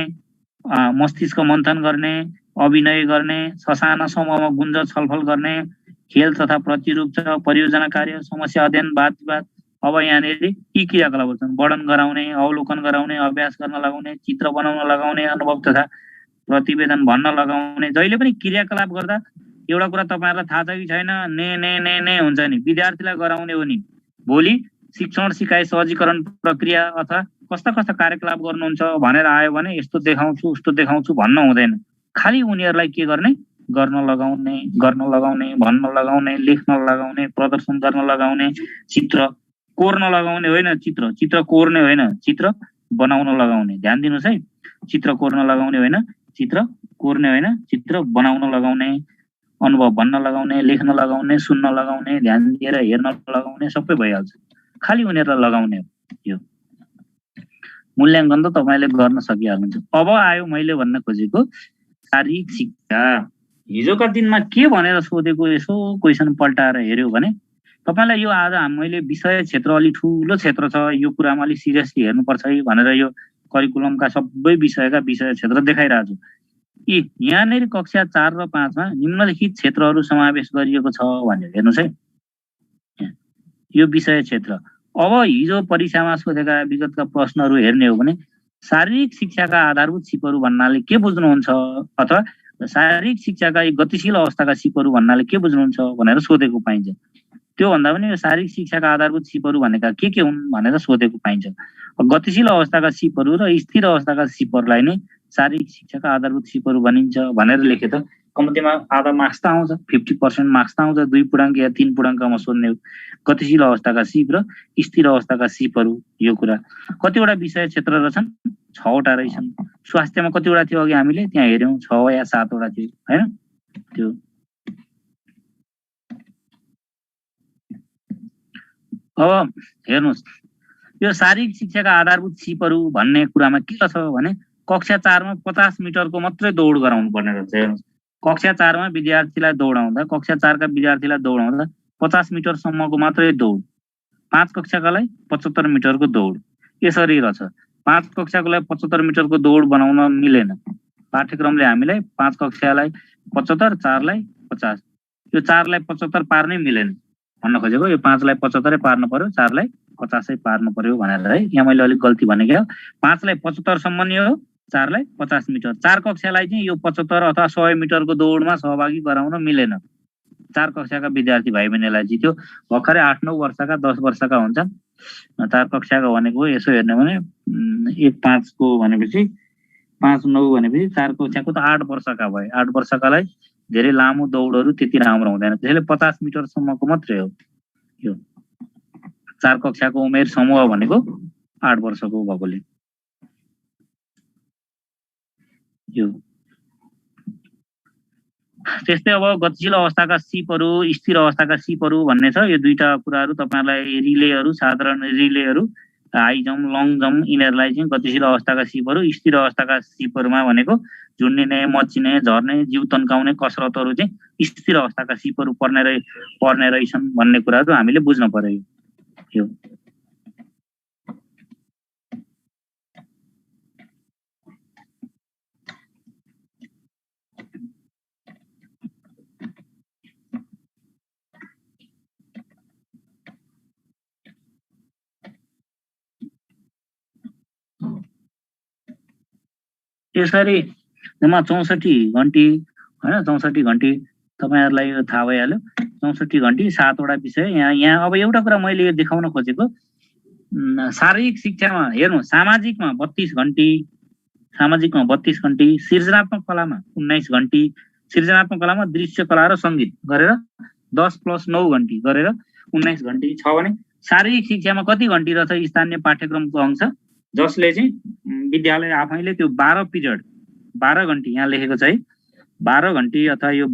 मस्तिष्क मन्थन गर्ने अभिनय गर्ने ससाना समूहमा गुन्ज छलफल गर्ने खेल तथा प्रतिरूप छ परियोजना कार्य समस्या अध्ययन वाद विवाद अब यहाँनिर यी क्रियाकलापहरू छन् वर्णन गराउने अवलोकन गराउने अभ्यास गर्न लगाउने चित्र बनाउन लगाउने अनुभव तथा प्रतिवेदन भन्न लगाउने जहिले पनि क्रियाकलाप गर्दा एउटा कुरा तपाईहरुलाई थाहा छ कि छैन ने हुन्छ नि विद्यार्थीलाई गराउने हो नि भोलि शिक्षण सिकाइ सहजीकरण प्रक्रिया अथवा कस्ता कस्ता कार्यकलाप गर्नुहुन्छ भनेर आयो भने यस्तो देखाउँछु उस्तो देखाउँछु भन्न हुँदैन खाली उनीहरुलाई के गर्ने गर्न लगाउने भन्न लगाउने लेख्न लगाउने प्रदर्शन गर्न लगाउने चित्र कोर्न लगाउने होइन चित्र कोर्ने होइन चित्र बनाउन लगाउने ध्यान दिनुस् है चित्र कोर्न लगाउने होइन चित्र कोर्ने होइन चित्र बनाउन लगाउने अनुभव भन्न लगाउने लेख्न लगाउने सुन्न लगाउने ध्यान दिएर हेर्न लगाउने सबै भइहाल्छ खाली उनीहरुलाई लगाउने हो यो मूल्याङ्कन त तपाईले गर्न सकिहाल्नुहुन्छ अब आयो मैले भन्न खोजेको शारीरिक शिक्षा हिजोका दिनमा के भनेर सोधेको यसो क्वेशन पल्टाएर हेर्यो भने तपाईलाई यो आज मैले विषय क्षेत्र अलि ठूलो क्षेत्र छ यो कुरामा अलि सिरियसली हेर्नुपर्छ है भनेर यो करिकुलमका सबै विषयका विषय क्षेत्र देखाइरहेछु यहाँनिर कक्षा 4 र 5 मा निम्नलिखित क्षेत्रहरू समावेश गरिएको छ भनेर हेर्नुस् है यो विषय क्षेत्र अब हिजो परीक्षामा सोधेका विगतका प्रश्नहरू हेर्ने हो भने शारीरिक शिक्षाका आधारभूत सिपहरू भन्नाले के बुझ्नुहुन्छ अथवा शारीरिक शिक्षाका गतिशील अवस्थाका सिपहरू भन्नाले के बुझ्नुहुन्छ भनेर सोधेको पाइन्छ त्यो भन्दा पनि यो शारीरिक शिक्षाका आधारभूत सिपहरू भनेका के हुन् भनेर सोधेको पाइन्छ गतिशील अवस्थाका सिपहरू र स्थिर अवस्थाका सिपहरूलाई नै शारीरिक शिक्षाका आधारभूत सिपहरू भनिन्छ भनेर लेखे त कम्तीमा आधा मार्क्स त आउँछ 50% मार्क्स त आउँछ 2 पूर्णाङ्क या 3 पूर्णाङ्कमा सोध्ने हो गतिशील अवस्थाका सिप र स्थिर अवस्थाका सिपहरू यो कुरा कतिवटा विषय क्षेत्र रहेछन् 6 वटा रहेछन् स्वास्थ्यमा कतिवटा थियो अघि हामीले त्यहाँ हेर्यौं 6 या 7 वटा थियो हैन त्यो अब हेर्नुस् यो शारीरिक शिक्षाका आधारभूत सिपहरू भन्ने कुरामा के छ भने कक्षा 4 मा 50 मिटरको मात्रै दौड गराउनु पर्ने रहेछ हेर्नुस् कक्षा 4 मा विद्यार्थीलाई दौडाउँदा कक्षा 4 का विद्यार्थीलाई दौडाउँदा 50 मिटर सम्मको मात्रै दौड 5 कक्षाकालाई 75 मिटरको दौड यसरी रहेछ 5 कक्षाकोलाई 75 मिटरको दौड बनाउन मिलेन पाठ्यक्रमले हामीलाई 5 कक्षालाई 75 4 लाई 50 यो 4 लाई 75 पार्नै मिलेन भन्न खोजेको यो 5 लाई 75 पार्न पर्यो 4 लाई 50 पार्न पर्यो भनेर है यहाँ मैले अलिक गल्ती भनेको 5 लाई 75 सम्म नि हो 4 लाई 50 मिटर 4 कक्षालाई चाहिँ यो 75 अथवा 100 मिटरको दौडमा सहभागी गराउन मिलेन 4 कक्षाका विद्यार्थी भाइ बहिनीलाई जित्यो भर्खरै 8-9 वर्षका 10 वर्षका हुन्छन् 4 कक्षाको भनेको यसो हेर्ने भने 1-5 को भनेपछि 5-9 भनेपछि 4 कक्षाको त 8 वर्षका भए 8 वर्षकालाई धेरै लामो दौडहरू त्यति राम्रो हुँदैन त्यसैले 50 मिटर सम्मको मात्रै हो यो 4 कक्षाको उमेर समूह भनेको 8 वर्षको भएकोले यो त्यस्तै अब गतिशील अवस्थाका सिपहरू स्थिर अवस्थाका सिपहरू भन्ने छ यो दुईटा कुराहरू तपाईहरुलाई रिलेहरू साधारण रिलेहरू हाई जम्प लङ जम्प यिनीहरुलाई चाहिँ गतिशील अवस्थाका सिपहरू स्थिर अवस्थाका सिपहरूमा भनेको झुन्डिने मच्चिने झर्ने जिउ तन्काउने कसरतहरू चाहिँ स्थिर अवस्थाका सिपहरू पर्ने रहेछन् भन्ने कुराहरू हामीले बुझ्न पर्यो यो यसरी जम्मा 64 घण्टी हैन 64 घण्टी तपाईहरुलाई यो थाहा भइहाल्यो 64 घण्टी 7 वटा विषय यहाँ अब एउटा कुरा मैले यो देखाउन खोजेको शारीरिक शिक्षामा हेर्नु सामाजिकमा 32 घण्टी सामाजिकमा 32 घण्टी सृजनात्मक कलामा 19 घण्टी सृजनात्मक कलामा दृश्य कला र संगीत गरेर 10 + 9 घण्टी गरेर 19 घण्टी छ भने शारीरिक शिक्षामा कति घण्टी रहेछ स्थानीय पाठ्यक्रमको अंश जसले चाहिँ विद्यालय आफैले त्यो 12 पिरियड 12 घण्टी यहाँ लेखेको छ है 12 घण्टी अथवा यो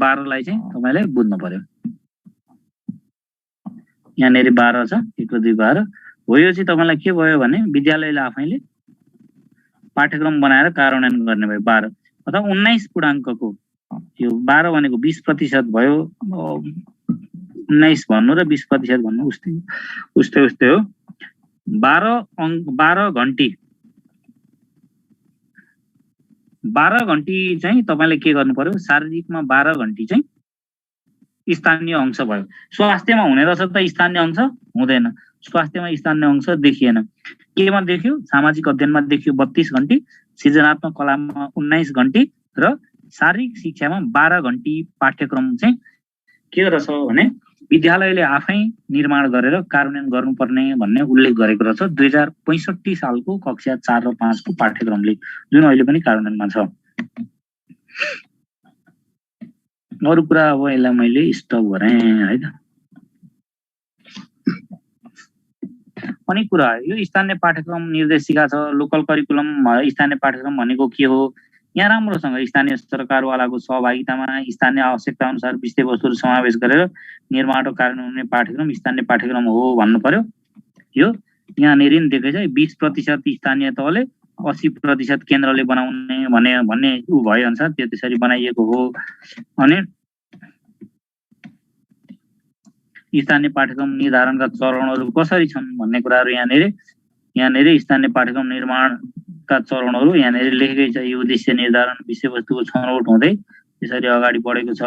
12 लाई चाहिँ तपाईले बुझ्नु पर्यो यहाँनेरि 12 छ 1 2 12 हो यो चाहिँ तपाईलाई के भयो भने विद्यालयले आफैले पाठ्यक्रम बनाएर कार्यान्वयन गर्ने भयो 12 अथवा 19 पूर्णाङ्कको यो 12 भनेको 20% भयो 19 भन्नु र 20% भन्नु उस्तै हो 12 घण्टी 12 घण्टी चाहिँ तपाईले के गर्नु पर्यो शारीरिकमा 12 घण्टी चाहिँ स्थानीय अंश भयो स्वास्थ्यमा हुने रहेछ त स्थानीय अंश हुँदैन स्वास्थ्यमा स्थानीय अंश देखिएन केमा देखियो सामाजिक अध्ययनमा देखियो 32 घण्टी सृजनात्मक कलामा 19 घण्टी र शारीरिक शिक्षामा 12 घण्टी पाठ्यक्रम चाहिँ के रहेछ भने विद्यालयले आफै निर्माण गरेर कार्यान्वयन गर्नुपर्ने भन्ने उल्लेख गरेको रहेछ 2065 सालको कक्षा 4 र 5 को पाठ्यक्रमले जुन अहिले पनि कार्यान्वयनमा छ अरु कुरा अब यसलाई मैले स्टप गरेँ है त अनि कुरा यो स्थानीय पाठ्यक्रम निर्देशिका छ लोकल करिकुलम स्थानीय पाठ्यक्रम भनेको के हो यहाँ राम्रोसँग स्थानीय सरकारवालाको सहभागितामा स्थानीय आवश्यकता अनुसार विषयवस्तुहरू समावेश गरेर निर्माण र कार्यान्वयन हुने पाठ्यक्रम स्थानीय पाठ्यक्रम हो भन्नु पर्यो यो यहाँ निरिन देखेछ 20% स्थानीय तहले 80% केन्द्रले बनाउने भन्ने उ भए अनुसार त्यो त्यसरी बनाइएको हो अनि स्थानीय पाठ्यक्रम निर्धारणका चरणहरू कसरी छन् भन्ने कुराहरू यहाँनिर स्थानीय पाठ्यक्रम निर्माणका चरणहरू यहाँनिर लेखेकै छ यो उद्देश्य निर्धारण विषयवस्तुको छनौट हुँदै त्यसरी अगाडि बढेको छ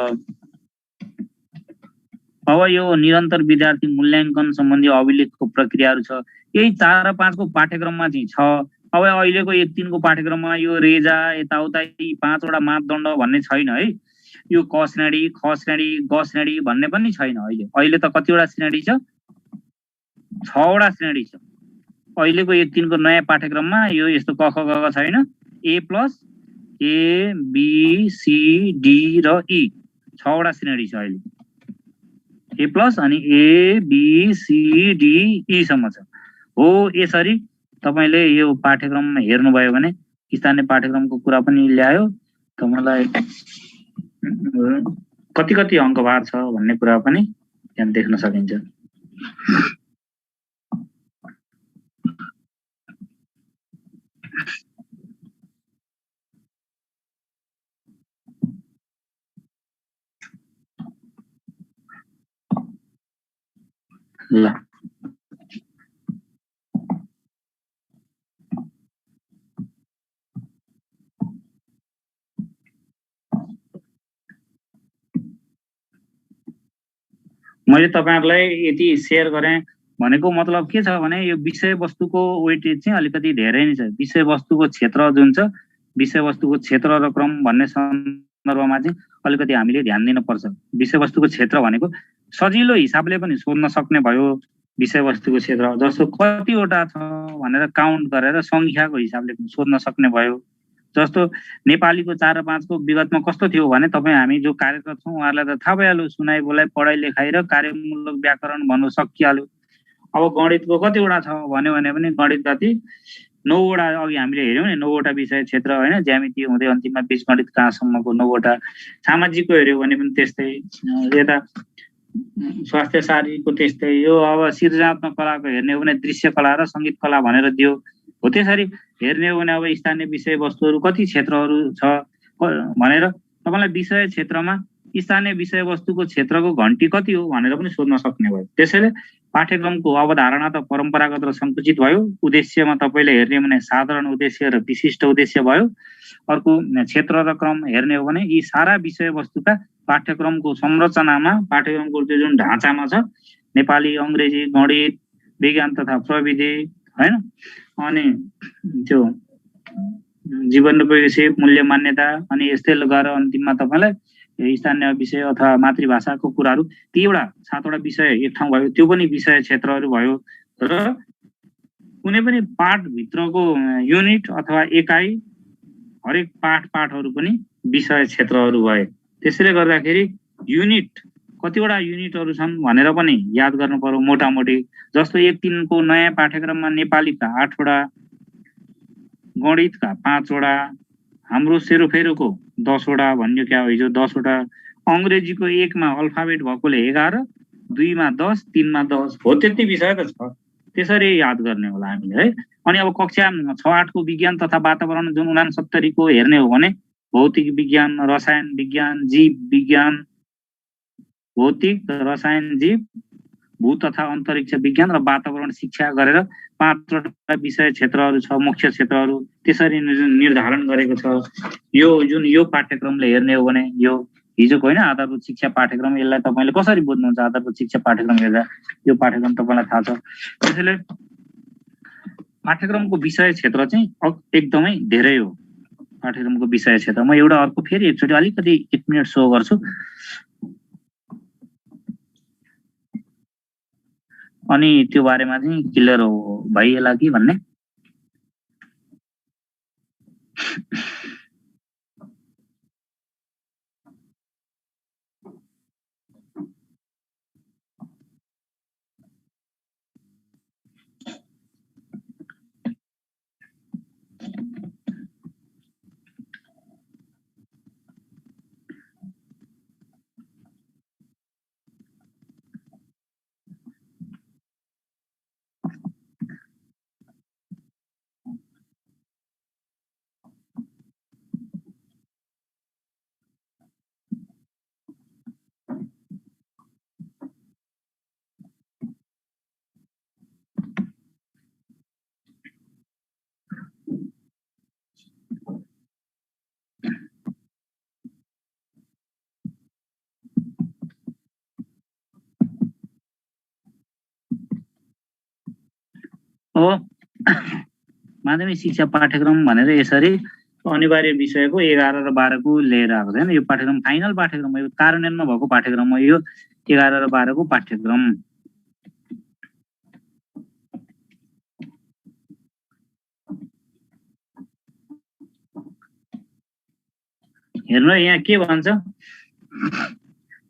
अब यो निरन्तर विद्यार्थी मूल्याङ्कन सम्बन्धी अभिलेखको प्रक्रियाहरू छ यही 4 र 5 को पाठ्यक्रममा चाहिँ छ अब अहिलेको 1-3 को पाठ्यक्रममा यो रेजा यताउता 5 वटा मापदण्ड भन्ने छैन है यो क श्रेणी ख श्रेणी ग श्रेणी भन्ने पनि छैन अहिले त कतिवटा श्रेणी छ 6 वटा श्रेणी छ अहिलेको 1-3 को नयाँ पाठ्यक्रममा यो यस्तो क ख ग छैन A plus A B C D र E 6 वटा श्रेणी छ अहिले A प्लस अनि A B C D E सम्म छ हो यसरी तपाईले यो पाठ्यक्रम हेर्नुभयो भने स्थानीय पाठ्यक्रमको कुरा पनि ल्यायो तपाईलाई कति अङ्कभार छ भन्ने कुरा पनि यहाँ देख्न सकिन्छ ल मैले तपाईहरुलाई यति शेयर गरेँ भनेको मतलब के छ भने यो विषयवस्तुको वेटेज चाहिँ अलिकति धेरै नै छ विषयवस्तुको क्षेत्र जुन छ विषयवस्तुको क्षेत्र र क्रम भन्ने सन्दर्भमा चाहिँ अलिकति हामीले ध्यान दिन पर्छ विषयवस्तुको क्षेत्र भनेको सजिलो हिसाबले पनि सोध्न सक्ने भयो विषयवस्तुको क्षेत्र जस्तो कतिवटा छ भनेर काउन्ट गरेर संख्याको हिसाबले पनि सोध्न सक्ने भयो जस्तो नेपालीको 4 र 5 को विगतमा कस्तो थियो भने तपाई हामी जो कार्यरत छौं उहाँलाई त थाहा भइहाल्यो सुनाइ बोलाइ पढाइ लेखाइ र कार्यमूलक व्याकरण भन्नु सकिहाल्यो अब गणितको कतिवटा छ भन्यो भने पनि गणित कति 9 वटा अघि हामीले हेर्यौं नि 9 वटा विषय क्षेत्र हैन ज्यामिति हुँदै अन्तिममा बीजगणित कहाँसम्मको 9 वटा सामाजिकको हेर्यो भने पनि त्यस्तै यता स्वास्थ्य शारीरिकको त्यस्तै यो अब सृजनात्मक कलाको हेर्ने हो भने दृश्य कला र संगीत कला भनेर दियो हो त्यसरी हेर्ने हो भने अब स्थानीय विषयवस्तुहरू कति क्षेत्रहरू छ भनेर तपाईलाई विषय क्षेत्रमा स्थानीय विषयवस्तुको क्षेत्रको घण्टी कति हो भनेर पनि सोध्न सक्ने भयो त्यसैले पाठ्यक्रमको अवधारणा त परम्परागत र संकुचित भयो उद्देश्यमा तपाईले हेर्ने भने साधारण उद्देश्य र विशिष्ट उद्देश्य भयो अर्को क्षेत्र र क्रम हेर्ने हो भने यी सारा विषयवस्तुका पाठ्यक्रमको संरचनामा पाठ्यक्रमको जुन ढाँचामा छ नेपाली अंग्रेजी गणित विज्ञान तथा प्रविधि हैन अनि त्यो जीवन उपयोगी मूल्य मान्यता अनि यस्तै गरेर अन्तिममा तपाईलाई स्थानीय विषय अथवा मातृभाषाको कुराहरू ती एउटा 7 वटा विषय एक ठाउँ भयो त्यो पनि विषय क्षेत्रहरू भयो र कुनै पनि पाठ भित्रको युनिट अथवा एकाइ हरेक पाठहरू पनि विषय क्षेत्रहरू भए त्यसैले गर्दाखेरि युनिट कतिवटा युनिटहरू छन् भनेर पनि याद गर्नु पर्यो मोटामोटी जस्तो 1-3 को नयाँ पाठ्यक्रममा नेपालीका 8 वटा गणितका 5 वटा हाम्रो सेरोफेरोको 10 वटा भन्यो क्या हिजो 10 वटा अंग्रेजीको 1 मा अल्फाबेट भएकोले 11 2 मा 10 3 मा 10 हो त्यति विषय त छ त्यसरी याद गर्ने होला हामीले है। अनि अब कक्षा 6-8 को विज्ञान तथा वातावरण जुन 69 को हेर्ने हो भने भौतिक विज्ञान, रसायन विज्ञान, जीव विज्ञान, भौतिक, रसायन, जीव, भू तथा अन्तरिक्ष विज्ञान र वातावरण शिक्षा गरेर 5वटा विषय क्षेत्रहरू छ, मुख्य क्षेत्रहरू त्यसरी निर्धारण गरेको छ। यो जुन यो पाठ्यक्रमले हेर्ने हो भने यो हिजोको होइन आधारभूत शिक्षा पाठ्यक्रम, यसलाई तपाईले कसरी बुझ्नुहुन्छ? आधारभूत शिक्षा पाठ्यक्रम हेर्दा यो पाठ्यक्रम तपाईलाई थाहा छ। त्यसैले पाठ्यक्रमको विषय क्षेत्र चाहिँ एकदमै धेरै हो। पाठ्यक्रमको विषय क्षेत्र म एउटा अर्को फेरि एकचोटि अलिकति 1 मिनेट सो गर्छु अनि त्यो बारेमा चाहिँ क्लियर हो भइएला कि भन्ने। माध्यमिक शिक्षा पाठ्यक्रम भनेर यसरी अनिवार्य विषयको 11 र 12 को लिएर आएको छैन। यो पाठ्यक्रम फाइनल पाठ्यक्रम हो, यो कार्यान्वयनमा भएको पाठ्यक्रम हो। यो 11 र 12 को पाठ्यक्रम हेर्नु यहाँ के भन्छ,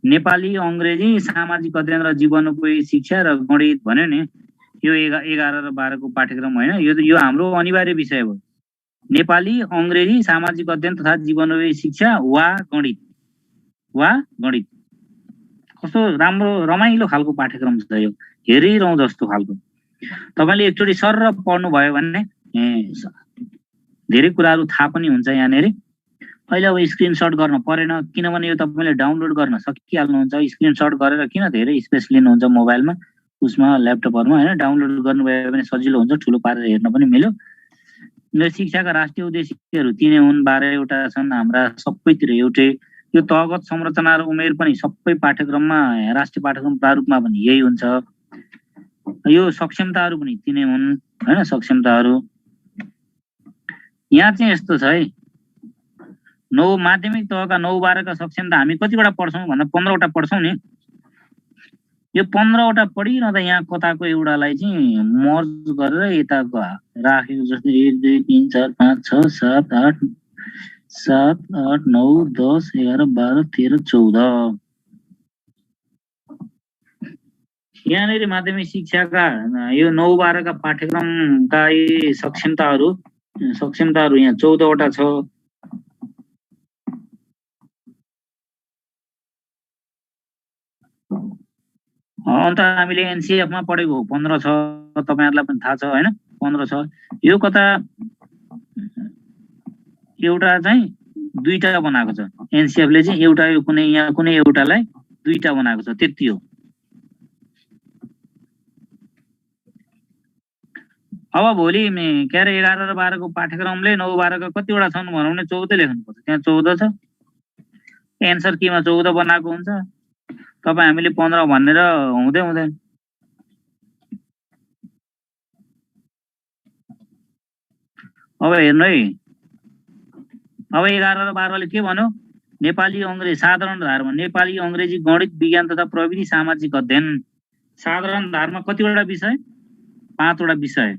नेपाली, अङ्ग्रेजी, सामाजिक अध्ययन र जीवनोपयोगी शिक्षा र गणित भन्यो नि। यो 11 र 12 को पाठ्यक्रम होइन, यो हाम्रो अनिवार्य विषय हो। नेपाली, अङ्ग्रेजी, सामाजिक अध्ययन तथा जीवनोपयोगी शिक्षा वा गणित कस्तो राम्रो रमाइलो खालको पाठ्यक्रम छ यो, हेरिरहँ जस्तो खालको। तपाईले एकचोटि सर पढ्नु भयो भने धेरै कुराहरू थाहा पनि हुन्छ यहाँनेरि। अहिले अब स्क्रिनशट गर्न परेन किनभने यो तपाईले डाउनलोड गर्न सकिहाल्नुहुन्छ। स्क्रिनशट गरेर किन धेरै स्पेस लिनुहुन्छ मोबाइलमा, उसमा ल्यापटपहरुमा हैन, डाउनलोड गर्नुभयो भने सजिलो हुन्छ, ठुलो पारेर हेर्न पनि मिल्यो। शिक्षाका राष्ट्रिय उद्देश्यहरू 3 हुन्, 12 वटा छन् हाम्रा सबैतिर एउटै। यो तहगत संरचना र उमेर पनि सबै पाठ्यक्रममा राष्ट्रिय पाठ्यक्रम प्रारूपमा पनि यही हुन्छ। यो सक्षमताहरू पनि 3 हुन् हैन, सक्षमताहरू। यहाँ चाहिँ यस्तो छ है, 9 माध्यमिक तहका 9-12 का सक्षमता हामी कतिवटा पढ्छौं भन्दा 15 वटा पढ्छौं नि। यो 15 वटा पढिरहँदा यहाँ कताको एउटालाई चाहिँ मर्ज गरेर यताको राखेको जस्तै 1 2 3 4 5 6 7 8 7 8 9 10 11 12 13 14 यहाँनिर माध्यमिक शिक्षाका यो 9-12 का पाठ्यक्रमका यी सक्षमताहरू यहाँ 14 वटा छ। अन्त हामीले एनसीएफ मा पढेको 15 छ, तपाईहरुलाई पनि थाहा छ हैन, 15 छ। यो कता एउटा चाहिँ दुईटा बनाएको छ, एनसीएफ ले चाहिँ एउटा यो कुनै यहाँ कुनै एउटालाई दुईटा बनाएको छ, त्यति हो। अब भोलि के अरे 11 र 12 को पाठ्यक्रमले 9-12 का कतिवटा छन् भनौँ भने 14 लेख्नुपर्छ। त्यहाँ 14 छ, एन्सर कीमा 14 बनाएको हुन्छ। तपाई हामीले 15 भनेर हुँदैन। अब हेर्नु है, अब 11 र 12 ले के भन्यो, नेपाली अंग्रेजी साधारण धारमा नेपाली अंग्रेजी गणित विज्ञान तथा प्रविधि सामाजिक अध्ययन। साधारण धारमा कतिवटा विषय, 5 वटा विषय,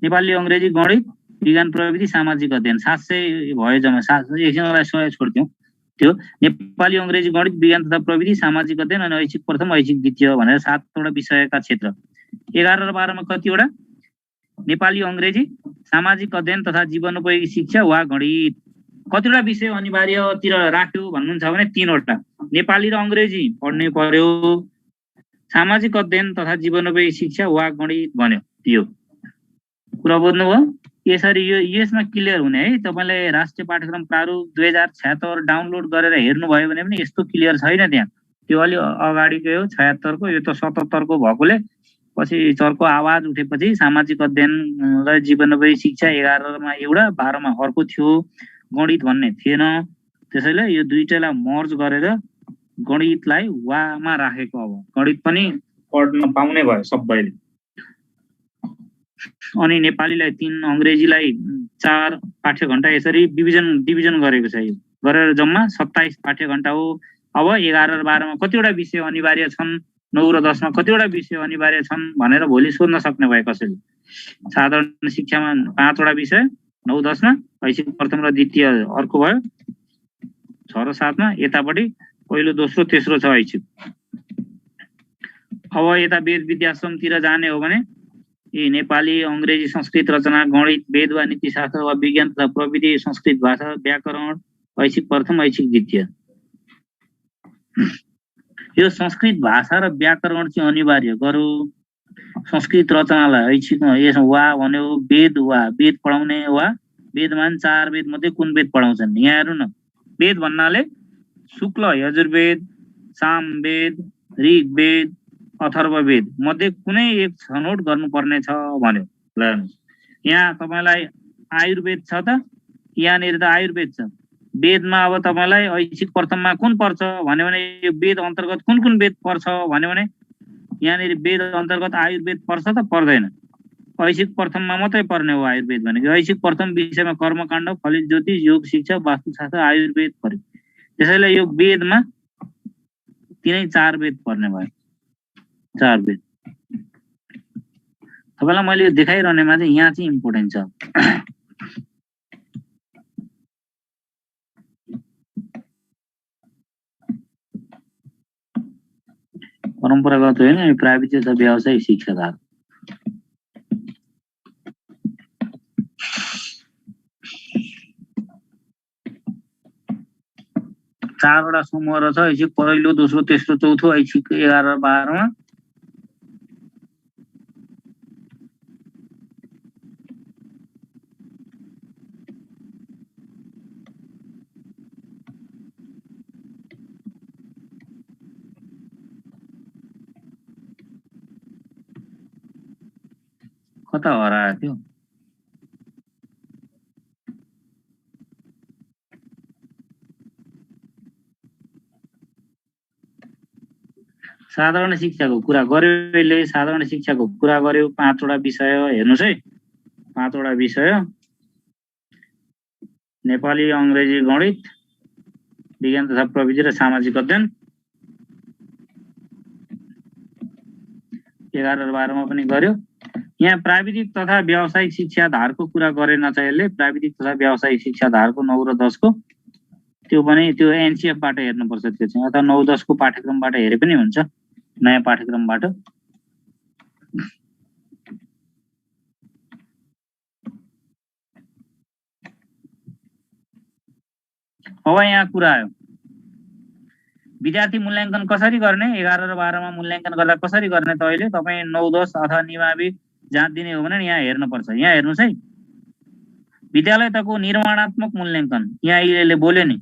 नेपाली अंग्रेजी गणित विज्ञान प्रविधि सामाजिक अध्ययन। 700 भयो जम्मा, 700 100 छोड्दियौ। त्यो नेपाली अंग्रेजी गणित विज्ञान तथा प्रविधि सामाजिक अध्ययन अनि ऐच्छिक प्रथम ऐच्छिक द्वितीय भनेर 7 वटा विषयका क्षेत्र। 11 र 12 मा कतिवटा, नेपाली अंग्रेजी सामाजिक अध्ययन तथा जीवनोपयोगी शिक्षा वा गणित। कतिवटा विषय अनिवार्यतिर राख्यो भन्नुहुन्छ भने 3 वटा, नेपाली र अंग्रेजी पढ्नै पर्यो, सामाजिक अध्ययन तथा जीवनोपयोगी शिक्षा वा गणित भन्यो। यो कुरा बुझ्नुभयो। यसरी यो यसमा क्लियर हुने है। तपाईले राष्ट्रिय पाठ्यक्रम प्रारूप 2076 डाउनलोड गरेर हेर्नुभयो भने पनि यस्तो क्लियर छैन त्यहाँ। त्यो अलि अगाडिकै हो 76 को, यो त 77 को भएकोले पछि चर्को आवाज उठेपछि सामाजिक अध्ययन र जीवनोपयोगी शिक्षा 11 मा एउटा 12 मा अर्को थियो, गणित भन्ने थिएन। त्यसैले यो दुईटैलाई मर्ज गरेर गणितलाई वामा राखेको। अब गणित पनि पढ्न पाउने भयो सबैले। अनि नेपालीलाई 3, अंग्रेजीलाई 4 पाठ्यघण्टा यसरी डिभिजन गरेको छ। यो गरेर जम्मा 27 पाठ्यघण्टा हो। अब 11 र 12 मा कतिवटा विषय अनिवार्य छन्, 9 र 10 मा कतिवटा विषय अनिवार्य छन् भनेर भोलि सोध्न सक्ने भयो कसैले। साधारण शिक्षामा 5 वटा विषय 9, 10 मा, ऐच्छिक प्रथम र द्वितीय अर्को भयो 6 र 7 मा, यतापट्टि पहिलो, दोस्रो, तेस्रो छ ऐच्छिक। अब यता वेद विद्याश्रमतिर जाने हो भने यी नेपाली, अंग्रेजी, संस्कृत रचना, गणित, वेद वा नीतिशास्त्र वा विज्ञान तथा प्रविधि, संस्कृत भाषा, व्याकरण, ऐच्छिक प्रथम, ऐच्छिक द्वितीय। यो संस्कृत भाषा र व्याकरण चाहिँ अनिवार्य गरौ। संस्कृत रचनालाई ऐच्छिक यसमा वा भन्यो। वेद वा वेद पढाउने वा वेदमान 4 वेद मध्ये कुन वेद पढाउँछन् यहाँ हेर्नु न। वेद भन्नाले शुक्ल यजुर्वेद, सामवेद, ऋग्वेद, अथर्ववेद मध्ये कुनै एक छनौट गर्नुपर्ने छ भन्यो। ल यहाँ तपाईलाई आयुर्वेद छ त, यहाँनिर त आयुर्वेद छ। वेदमा अब तपाईलाई ऐच्छिक प्रथममा कुन पर्छ भन्यो भने यो वेद अन्तर्गत कुन कुन वेद पर्छ भन्यो भने यहाँनिर वेद अन्तर्गत आयुर्वेद पर्छ त पर्दैन। ऐच्छिक प्रथममा मात्रै पर्ने हो आयुर्वेद भनेको। ऐच्छिक प्रथम विषयमा कर्मकाण्ड, फलित ज्योतिष, योग शिक्षा, वास्तुशास्त्र, आयुर्वेद पर्यो। त्यसैले यो वेदमा तिनै 4 वेद पर्ने भयो। 4 वेद। तपाईलाई मैले देखाइरहनेमा चाहिँ यहाँ चाहिँ इम्पोर्टेन्ट छ। परम्परागत होइन, प्राविधिक तथा व्यावसायिक शिक्षाधार। चारवटा समूह रहेछ, ऐच्छिक पहिलो, दोस्रो, तेस्रो, चौथो, ऐच्छिक 11 र 12 मा। कता हरायो थियो? साधारण शिक्षाको कुरा गर्यो। अहिले साधारण शिक्षाको कुरा गर्यो। 5 वटा विषय हेर्नुस् है। 5 वटा विषय नेपाली, अंग्रेजी, गणित, विज्ञान तथा प्रविधि र सामाजिक अध्ययन। 11 र 12 मा पनि गर्यो। यहाँ प्राविधिक तथा व्यावसायिक शिक्षाधारको कुरा गरेन छ यसले। प्राविधिक तथा व्यावसायिक शिक्षाधारको 9 र 10 को त्यो पनि त्यो एनसीएफ बाट हेर्नुपर्छ। त्यो चाहिँ अथवा 9, 10 को पाठ्यक्रमबाट हेरे पनि हुन्छ, नयाँ पाठ्यक्रमबाट। अब यहाँ कुरा आयो विद्यार्थी मूल्याङ्कन कसरी गर्ने। 11 र 12 मा मूल्याङ्कन गर्दा कसरी गर्ने त अहिले तपाई 9, 10 अथवा निमावि जहाँ दिने हो भने यहाँ हेर्नुपर्छ। यहाँ हेर्नुस् है, विद्यालय तको निर्माणात्मक मूल्याङ्कन। यहाँ यसले बोल्यो नि,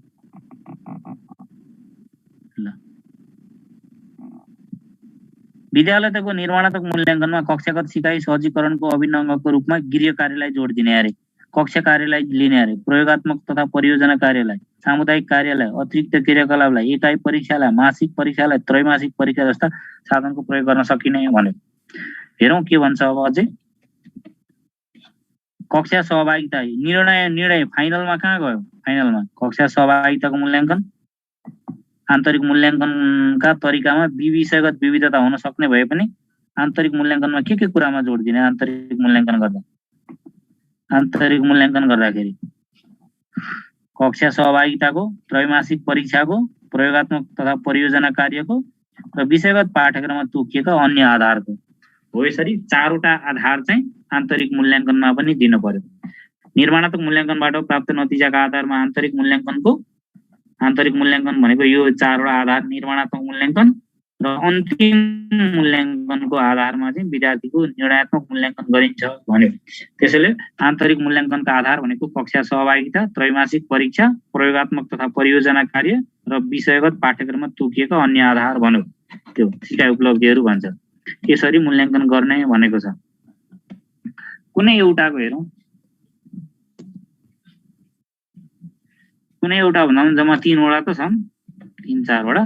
विद्यालय तको निर्माणात्मक मूल्याङ्कनमा कक्षागत सिकाइ सहजीकरणको अभिन्न अङ्गको रूपमा गृह कार्यलाई जोड दिने अरे, कक्षा कार्यलाई लिने अरे, प्रयोगात्मक तथा परियोजना कार्यलाई, सामुदायिक कार्यलाई, अतिरिक्त क्रियाकलापलाई, एकाइ परीक्षालाई, मासिक परीक्षालाई, त्रैमासिक परीक्षा जस्ता साधनको प्रयोग गर्न सकिने भन्यो। हेरौँ के भन्छ अब अझै। कक्षा सहभागिता निर्णय फाइनलमा कहाँ गयो? फाइनलमा कक्षा सहभागिताको मूल्याङ्कन, आन्तरिक मूल्याङ्कनका तरिकामा विषयगत विविधता हुन सक्ने भए पनि आन्तरिक मूल्याङ्कनमा के कुरामा जोड दिने? आन्तरिक मूल्याङ्कन गर्दाखेरि कक्षा सहभागिताको, त्रैमासिक परीक्षाको, प्रयोगात्मक तथा परियोजना कार्यको र विषयगत पाठ्यक्रममा तोकिएका अन्य आधारको हो। यसरी 4 वटा आधार चाहिँ आन्तरिक मूल्याङ्कनमा पनि दिनु पर्यो। निर्माणात्मक मूल्याङ्कनबाट प्राप्त नतिजाका आधारमा आन्तरिक मूल्याङ्कन भनेको यो 4 वटा आधार: निर्माणात्मक मूल्याङ्कन, र अन्तिम मूल्याङ्कनको आधारमा चाहिँ विद्यार्थीको निर्णयात्मक मूल्याङ्कन गरिन्छ भन्यो। त्यसैले आन्तरिक मूल्याङ्कनका आधार भनेको कक्षा सहभागिता, त्रैमासिक परीक्षा, प्रयोगात्मक तथा परियोजना कार्य र विषयगत पाठ्यक्रममा तोकिएका अन्य आधार भन्यो। त्यो सिकाइ उपलब्धिहरू भन्छ। यसरी मूल्याङ्कन गर्ने भनेको छ। कुनै एउटाको हेरौँ, कुनै एउटा भन्दा पनि जम्मा 3 वटा त छन्, 3-4 वटा।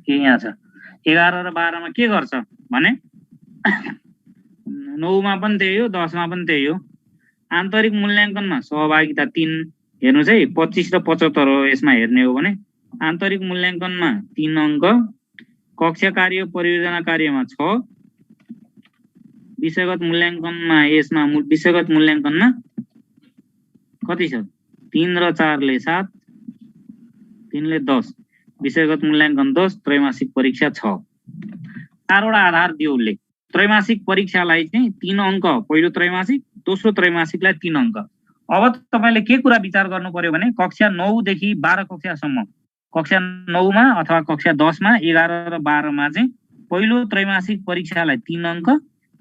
यहाँ छ 11 र 12 मा के गर्छ भने 9 मा पनि त्यही हो, 10 मा पनि त्यही हो। आन्तरिक मूल्याङ्कनमा सहभागिता 3 हेर्नुस् है, 25 र 75 हो। यसमा हेर्ने हो भने आन्तरिक मूल्याङ्कनमा 3 अङ्क, कक्षा कार्य परियोजना कार्यमा 6, विषयगत मूल्याङ्कनमा यसमा विषयगत मूल्याङ्कनमा कति छ? 3 र 4 ले 7, 3 ले 10, विषयगत मूल्याङ्कन 10, त्रैमासिक परीक्षा 6। 4 वटा आधार दियो उसले। त्रैमासिक परीक्षालाई चाहिँ 3 अङ्क पहिलो त्रैमासिक, दोस्रो त्रैमासिकलाई 3 अङ्क। अब तपाईले के कुरा विचार गर्नु पर्यो भने कक्षा 9 देखि 12 कक्षासम्म, कक्षा 9 मा अथवा कक्षा 10 मा, 11 र 12 मा चाहिँ पहिलो त्रैमासिक परीक्षालाई 3 अङ्क,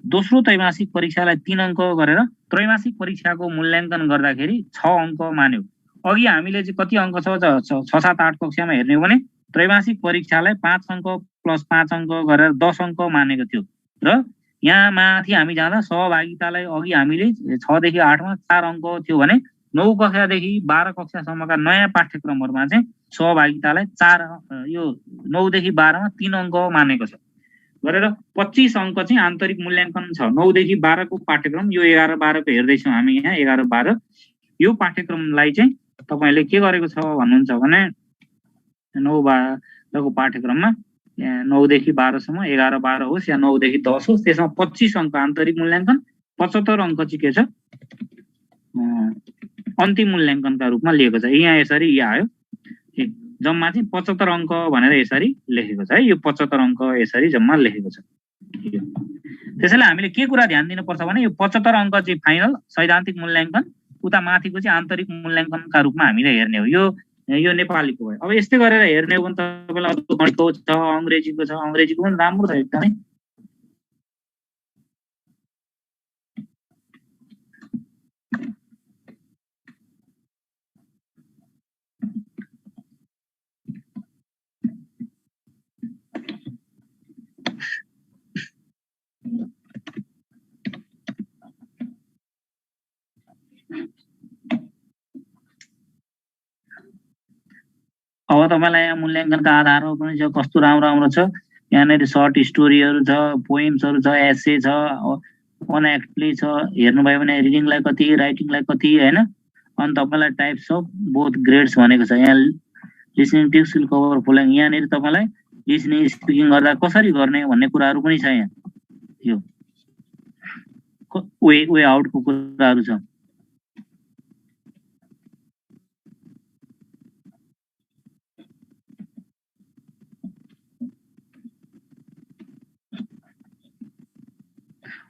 दोस्रो त्रैमासिक परीक्षालाई 3 अङ्क गरेर त्रैमासिक परीक्षाको मूल्याङ्कन गर्दाखेरि 6 अङ्क मान्यो। अघि हामीले चाहिँ कति अङ्क छ 6, 7, 8 कक्षामा हेर्ने हो भने त्रैमासिक परीक्षालाई 5 अङ्क प्लस 5 अङ्क गरेर 10 अङ्क मानेको थियो। र यहाँ माथि हामी जाँदा सहभागितालाई अघि हामीले 6 देखि 8 मा 4 अङ्क थियो भने 9 कक्षादेखि 12 कक्षासम्मका नयाँ पाठ्यक्रमहरुमा चाहिँ सहभागितालाई 4 यो 9 देखि 12 मा 3 अङ्क मानेको छ गरेर 25 अङ्क चाहिँ आन्तरिक मूल्याङ्कन छ। 9 देखि 12 को पाठ्यक्रम यो 11 12 को हेर्दै छौं हामी यहाँ 11 12 यो पाठ्यक्रमलाई चाहिँ तपाईले के गरेको छ भन्नुहुन्छ भने 9 12 को पाठ्यक्रममा 9 देखि 12 सम्म 11 12 होस् या 9 देखि 10 होस् त्यसमा 25 अङ्क आन्तरिक मूल्याङ्कन, 75 अङ्क चाहिँ के छ अन्तिम मूल्याङ्कनका रूपमा लिएको छ। यहाँ यसरी आयो, जम्मा चाहिँ 75 अङ्क भनेर यसरी लेखेको छ है। यो 75 अङ्क यसरी जम्मा लेखेको छ। त्यसैले हामीले के कुरा ध्यान दिनुपर्छ भने यो 75 अङ्क चाहिँ फाइनल सैद्धान्तिक मूल्याङ्कन, उता माथिको चाहिँ आन्तरिक मूल्याङ्कनका रूपमा हामीले हेर्ने हो। यो नेपालीको भयो। अब यस्तै गरेर हेर्ने हो भने तपाईलाई गणितको छ, अंग्रेजीको छ, अंग्रेजीको पनि राम्रो छ एकदमै। अब तपाईलाई यहाँ मूल्याङ्कनका आधारहरू पनि छ, कस्तो राम्रो राम्रो छ। यहाँनेरि सर्ट स्टोरीहरू छ, पोएम्सहरू छ, एसे छ, वन एक्ट प्ले छ। हेर्नुभयो भने रिडिङलाई कति, राइटिङलाई कति हैन। अनि तपाईलाई टाइप्स अफ बोथ ग्रेड्स भनेको छ। यहाँ listening tips will cover following. यहाँनेरि तपाईलाई लिसनिङ स्पिकिङ गर्दा कसरी गर्ने भन्ने कुराहरू पनि छ। यहाँ यो वे आउटको कुराहरू छ।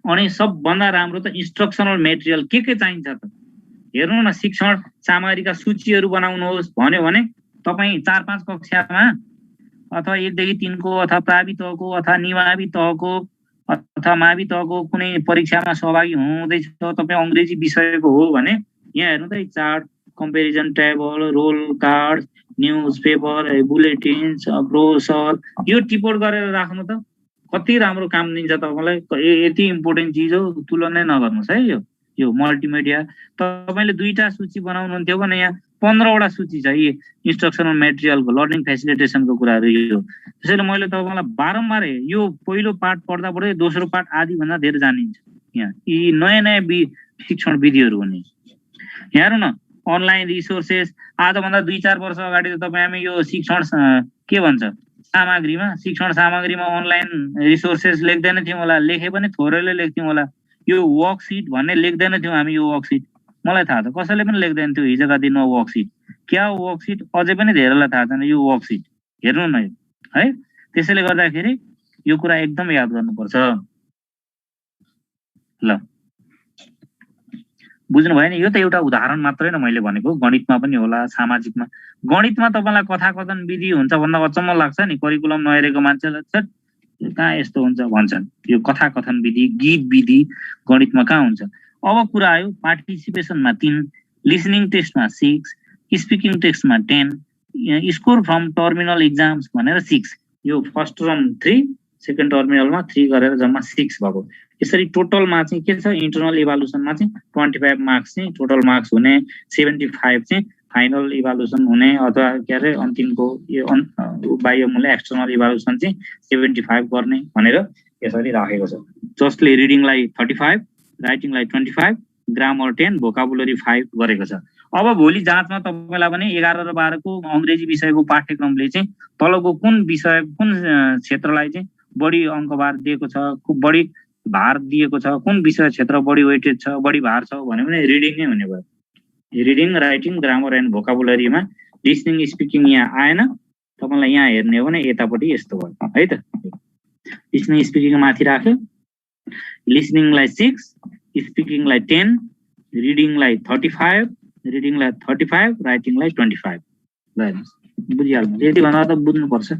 अनि सबभन्दा राम्रो त इन्स्ट्रक्सनल मेटेरियल के चाहिन्छ त हेर्नु न। शिक्षण सामग्रीका सूचीहरू बनाउनुहोस् भन्यो भने तपाई 4-5 कक्षामा अथवा 1 देखि 3 को अथवा प्रावि तहको अथवा निमावि तहको अथवा मावि तहको कुनै परीक्षामा सहभागी हुँदैछ, तपाई अंग्रेजी विषयको हो भने यहाँ हेर्नु त chart, comparison table, role card, newspaper, bulletins, brochure यो टिपोट गरेर राख्नु त कति राम्रो काम दिन्छ तपाईलाई। यति इम्पोर्टेन्ट चीज हो, तुलना नगर्नुस् है। यो मल्टिमिडिया तपाईले 2टा सूची बनाउनुहुन्थ्यो भने यहाँ 15 वटा सूची छ। यी इन्स्ट्रक्सनल मेटेरियलको लर्निङ फेसिलिटेसनको कुराहरु यो। त्यसैले मैले तपाईलाई बारम्बार यो पहिलो पाठ पढ्दा पढ्दै दोस्रो पाठ आदि भन्दा धेरै जानिन्छ। यहाँ यी नयाँ नयाँ शिक्षण विधिहरु हुने। यहाँ हेर्नु न, अनलाइन रिसोर्सेस आज भन्दा 2-4 वर्ष अगाडि त तपाई हामी यो शिक्षण के भन्छ सामग्रीमा, शिक्षण सामग्रीमा अनलाइन रिसोर्सेस लेख्दैन थियौं होला, लेखे पनि थोरैले लेख्थ्यौं होला। यो वर्कशीट भन्ने लेख्दैन थियौं हामी। यो वर्कशीट मलाई थाहा छ, कसैले पनि लेख्दैन थियो हिजोका दिनमा वर्कशीट। क्या वर्कशीट अझै पनि धेरैलाई थाहा छैन यो वर्कशीट। हेर्नु न है। त्यसैले गर्दाखेरि यो कुरा एकदम याद गर्नुपर्छ। ल बुझ्नु भएन? यो त एउटा उदाहरण मात्रै न मैले भनेको, गणितमा पनि होला, सामाजिकमा। गणितमा तपाईँलाई कथाकथन विधि हुन्छ भन्दा अचम्म लाग्छ नि, करिकुलम नहेरेको मान्छेलाई छ्याट कहाँ यस्तो हुन्छ भन्छन्। यो कथाकथन विधि, गीत विधि गणितमा कहाँ हुन्छ? अब कुरा आयो पार्टिसिपेसनमा 3, लिसनिङ टेस्टमा 6, स्पिकिङ टेस्टमा 10, स्कोर फ्रम टर्मिनल एक्जाम्स भनेर 6। यो फर्स्ट टर्म 3, सेकेन्ड टर्मिनलमा 3 गरेर जम्मा 6 भएको। यसरी टोटलमा चाहिँ के छ, इन्टरनल इभ्यालुएसनमा चाहिँ 25 मार्क्स चाहिँ टोटल मार्क्स हुने, 75 चाहिँ फाइनल इभ्यालुएसन हुने, अथवा के अरे अन्तिमको यो बाह्य मूल्य एक्सटर्नल इभ्यालुएसन चाहिँ 75 गर्ने भनेर यसरी राखेको छ। जसले रिडिङलाई 35, राइटिङलाई 25, ग्रामर 10, भोकाबुलरी 5 गरेको छ। अब भोलि जाँचमा तपाईँलाई भने 11 र 12 को अङ्ग्रेजी विषयको पाठ्यक्रमले चाहिँ तलको कुन विषय, कुन क्षेत्रलाई चाहिँ बढी अङ्कभार दिएको छ, खूब बढी भार दिएको छ, कुन विषय क्षेत्र बढी वेटेड छ, बढी भार छ भन्यो भने रिडिङ नै हुने भयो। रिडिङ, राइटिङ, ग्रामर एन्ड भोकाबुलरीमा लिसनिङ स्पिकिङ यहाँ आएन। तपाईँलाई यहाँ हेर्ने हो भने यतापट्टि यस्तो भयो है त। लिसनिङ स्पिकिङ माथि राख्यो, लिसनिङलाई 6, स्पिकिङलाई 10, रिडिङलाई 35, राइटिङलाई 25। ल हेर्नुहोस्, बुझिहाल्नु, यति भन्दा त बुझ्नुपर्छ।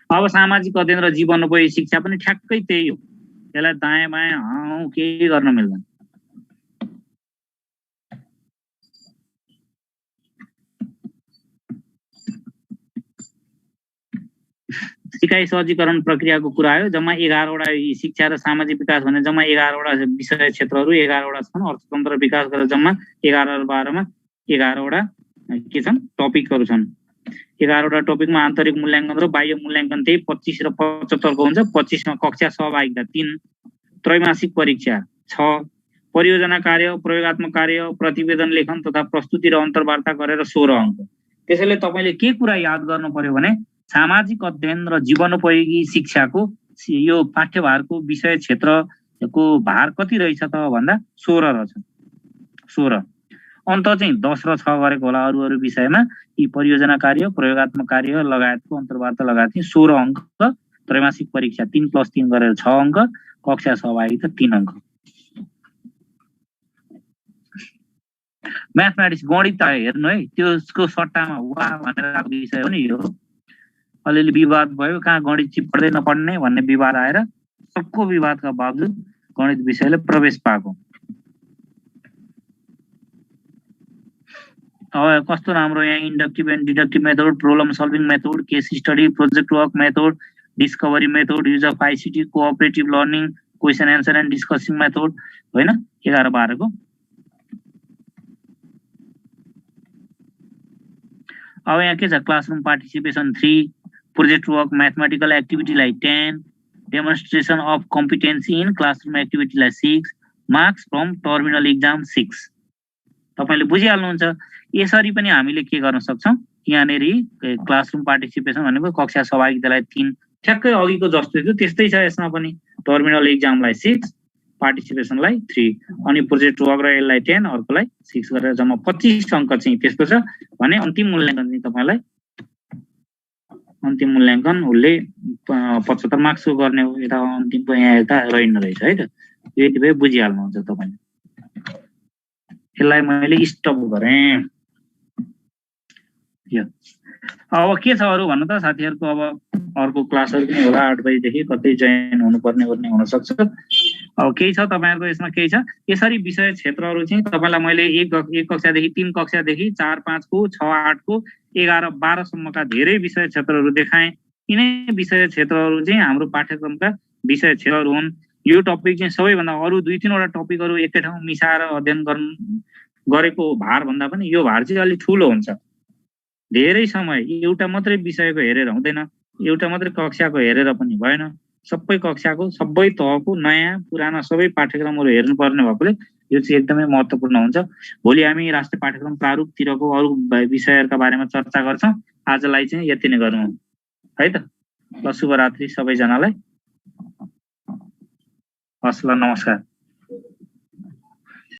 अब सामाजिक अध्ययन र जीवनोपयोगी शिक्षा पनि ठ्याक्कै त्यही हो। त्यसलाई दायाँ बायाँ केही गर्न मिल्दैन। सिकाइ सहजीकरण प्रक्रियाको कुरा आयो। जम्मा 11 वटा शिक्षा र सामाजिक विकास भने जम्मा 11 वटा विषय क्षेत्रहरू 11 वटा छन्। अर्थतन्त्र विकास गरेर जम्मा 11 र 12 मा 11 वटा के छन्, टपिकहरू छन्। 11 वटा टपिकमा आन्तरिक मूल्याङ्कन र बाह्य मूल्याङ्कन त्यही 25 र 75 को हुन्छ। 25 मा कक्षा सहभागिता 3, त्रैमासिक परीक्षा 6, परियोजना कार्य, प्रयोगात्मक कार्य, प्रतिवेदन लेखन तथा प्रस्तुति र अन्तर्वार्ता गरेर 16 अङ्क। त्यसैले तपाईले के कुरा याद गर्नु पर्यो भने सामाजिक अध्ययन र जीवनोपयोगी शिक्षाको यो पाठ्यभारको विषय क्षेत्रको भार कति रहेछ त भन्दा 16 रहेछ। 16 अन्त चाहिँ 10 र 6 गरेको होला अरु विषयमा। यी परियोजना कार्य, प्रयोगात्मक कार्य लगायतको अन्तर्वार्ता लगायत 16 अङ्क, त्रैमासिक परीक्षा 3 + 3 गरेर 6 अङ्क, कक्षा सहभागिता 3 अङ्क। म्याथमेटिक्स गणित हेर्नु है, त्यसको सट्टामा वा भनेर राखेको विषय हो नि यो। अलिअलि विवाद भयो, कहाँ गणित चाहिँ पढ्दै नपढ्ने भन्ने विवाद आएर सबको विवादका बावजुद गणित विषयले प्रवेश पाएको। अब कस्तो राम्रो यहाँ inductive and deductive method, problem solving method, case study, project work method, discovery method, use of ICT, cooperative learning, question answer and discussing method होइन 11-12 को। अब यहाँ के छ, classroom participation 3, project work mathematical एक्टिभिटीलाई 10, demonstration of competency in classroom एक्टिभिटीलाई 6, marks from terminal exam 6। तपाईले बुझिहाल्नुहुन्छ। यसरी पनि हामीले के गर्न सक्छौं, यहाँनेर क्लासरुम पार्टिसिपेसन भनेको कक्षा सहभागितालाई 3, ठ्याक्कै अघिको जस्तो थियो त्यस्तै छ। यसमा पनि टर्मिनल एक्जामलाई 6, पार्टिसिपेसनलाई 3, अनि प्रोजेक्ट वर्क र यसलाई 10, अर्कोलाई 6 गरेर जम्मा 25 अङ्क चाहिँ त्यस्तो छ भने अन्तिम मूल्याङ्कन चाहिँ तपाईलाई अन्तिम मूल्याङ्कन उसले 75 मार्क्सको गर्ने हो। यता अन्तिमको यहाँ यता रहेन रहेछ है त। यति भए बुझिहाल्नुहुन्छ तपाईले। यसलाई मैले स्टप गरेँ। अब के छ अरु भन्नु त साथीहरुको। अब अर्को क्लासहरु पनि होला 8 बजेदेखि, कतै जइन हुनुपर्ने भन्ने हुन सक्छ। अब केही छ तपाईहरुको यसमा केही छ। यसरी विषय क्षेत्रहरु चाहिँ तपाईलाई मैले 1 कक्षादेखि 3 कक्षादेखि 4, 5 को, 6, 8 को, 11, 12 सम्मका धेरै विषय क्षेत्रहरु देखाएँ। यिनै विषय क्षेत्रहरु चाहिँ हाम्रो पाठ्यक्रमका विषय क्षेत्रहरु हुन्। यो टपिक चाहिँ सबैभन्दा अरु 2-3 वटा टपिकहरु एकै ठाउँ मिसाएर अध्ययन गरेको भार भन्दा पनि यो भार चाहिँ अलि ठूलो हुन्छ। धेरै समय एउटा मात्रै विषयको हेरेर हुँदैन, एउटा मात्रै कक्षाको हेरेर पनि भएन। सबै कक्षाको, सबै तहको नयाँ पुराना सबै पाठ्यक्रमहरु हेर्नुपर्ने भएकोले यो चाहिँ एकदमै महत्त्वपूर्ण हुन्छ। भोलि हामी राष्ट्रिय पाठ्यक्रम प्रारूपतिरको अरु विषयहरुका बारेमा चर्चा गर्छौं। आजलाई चाहिँ यति नै गरौँ है त। ल शुभरात्रि सबैजनालाई। हस् ल, नमस्कार।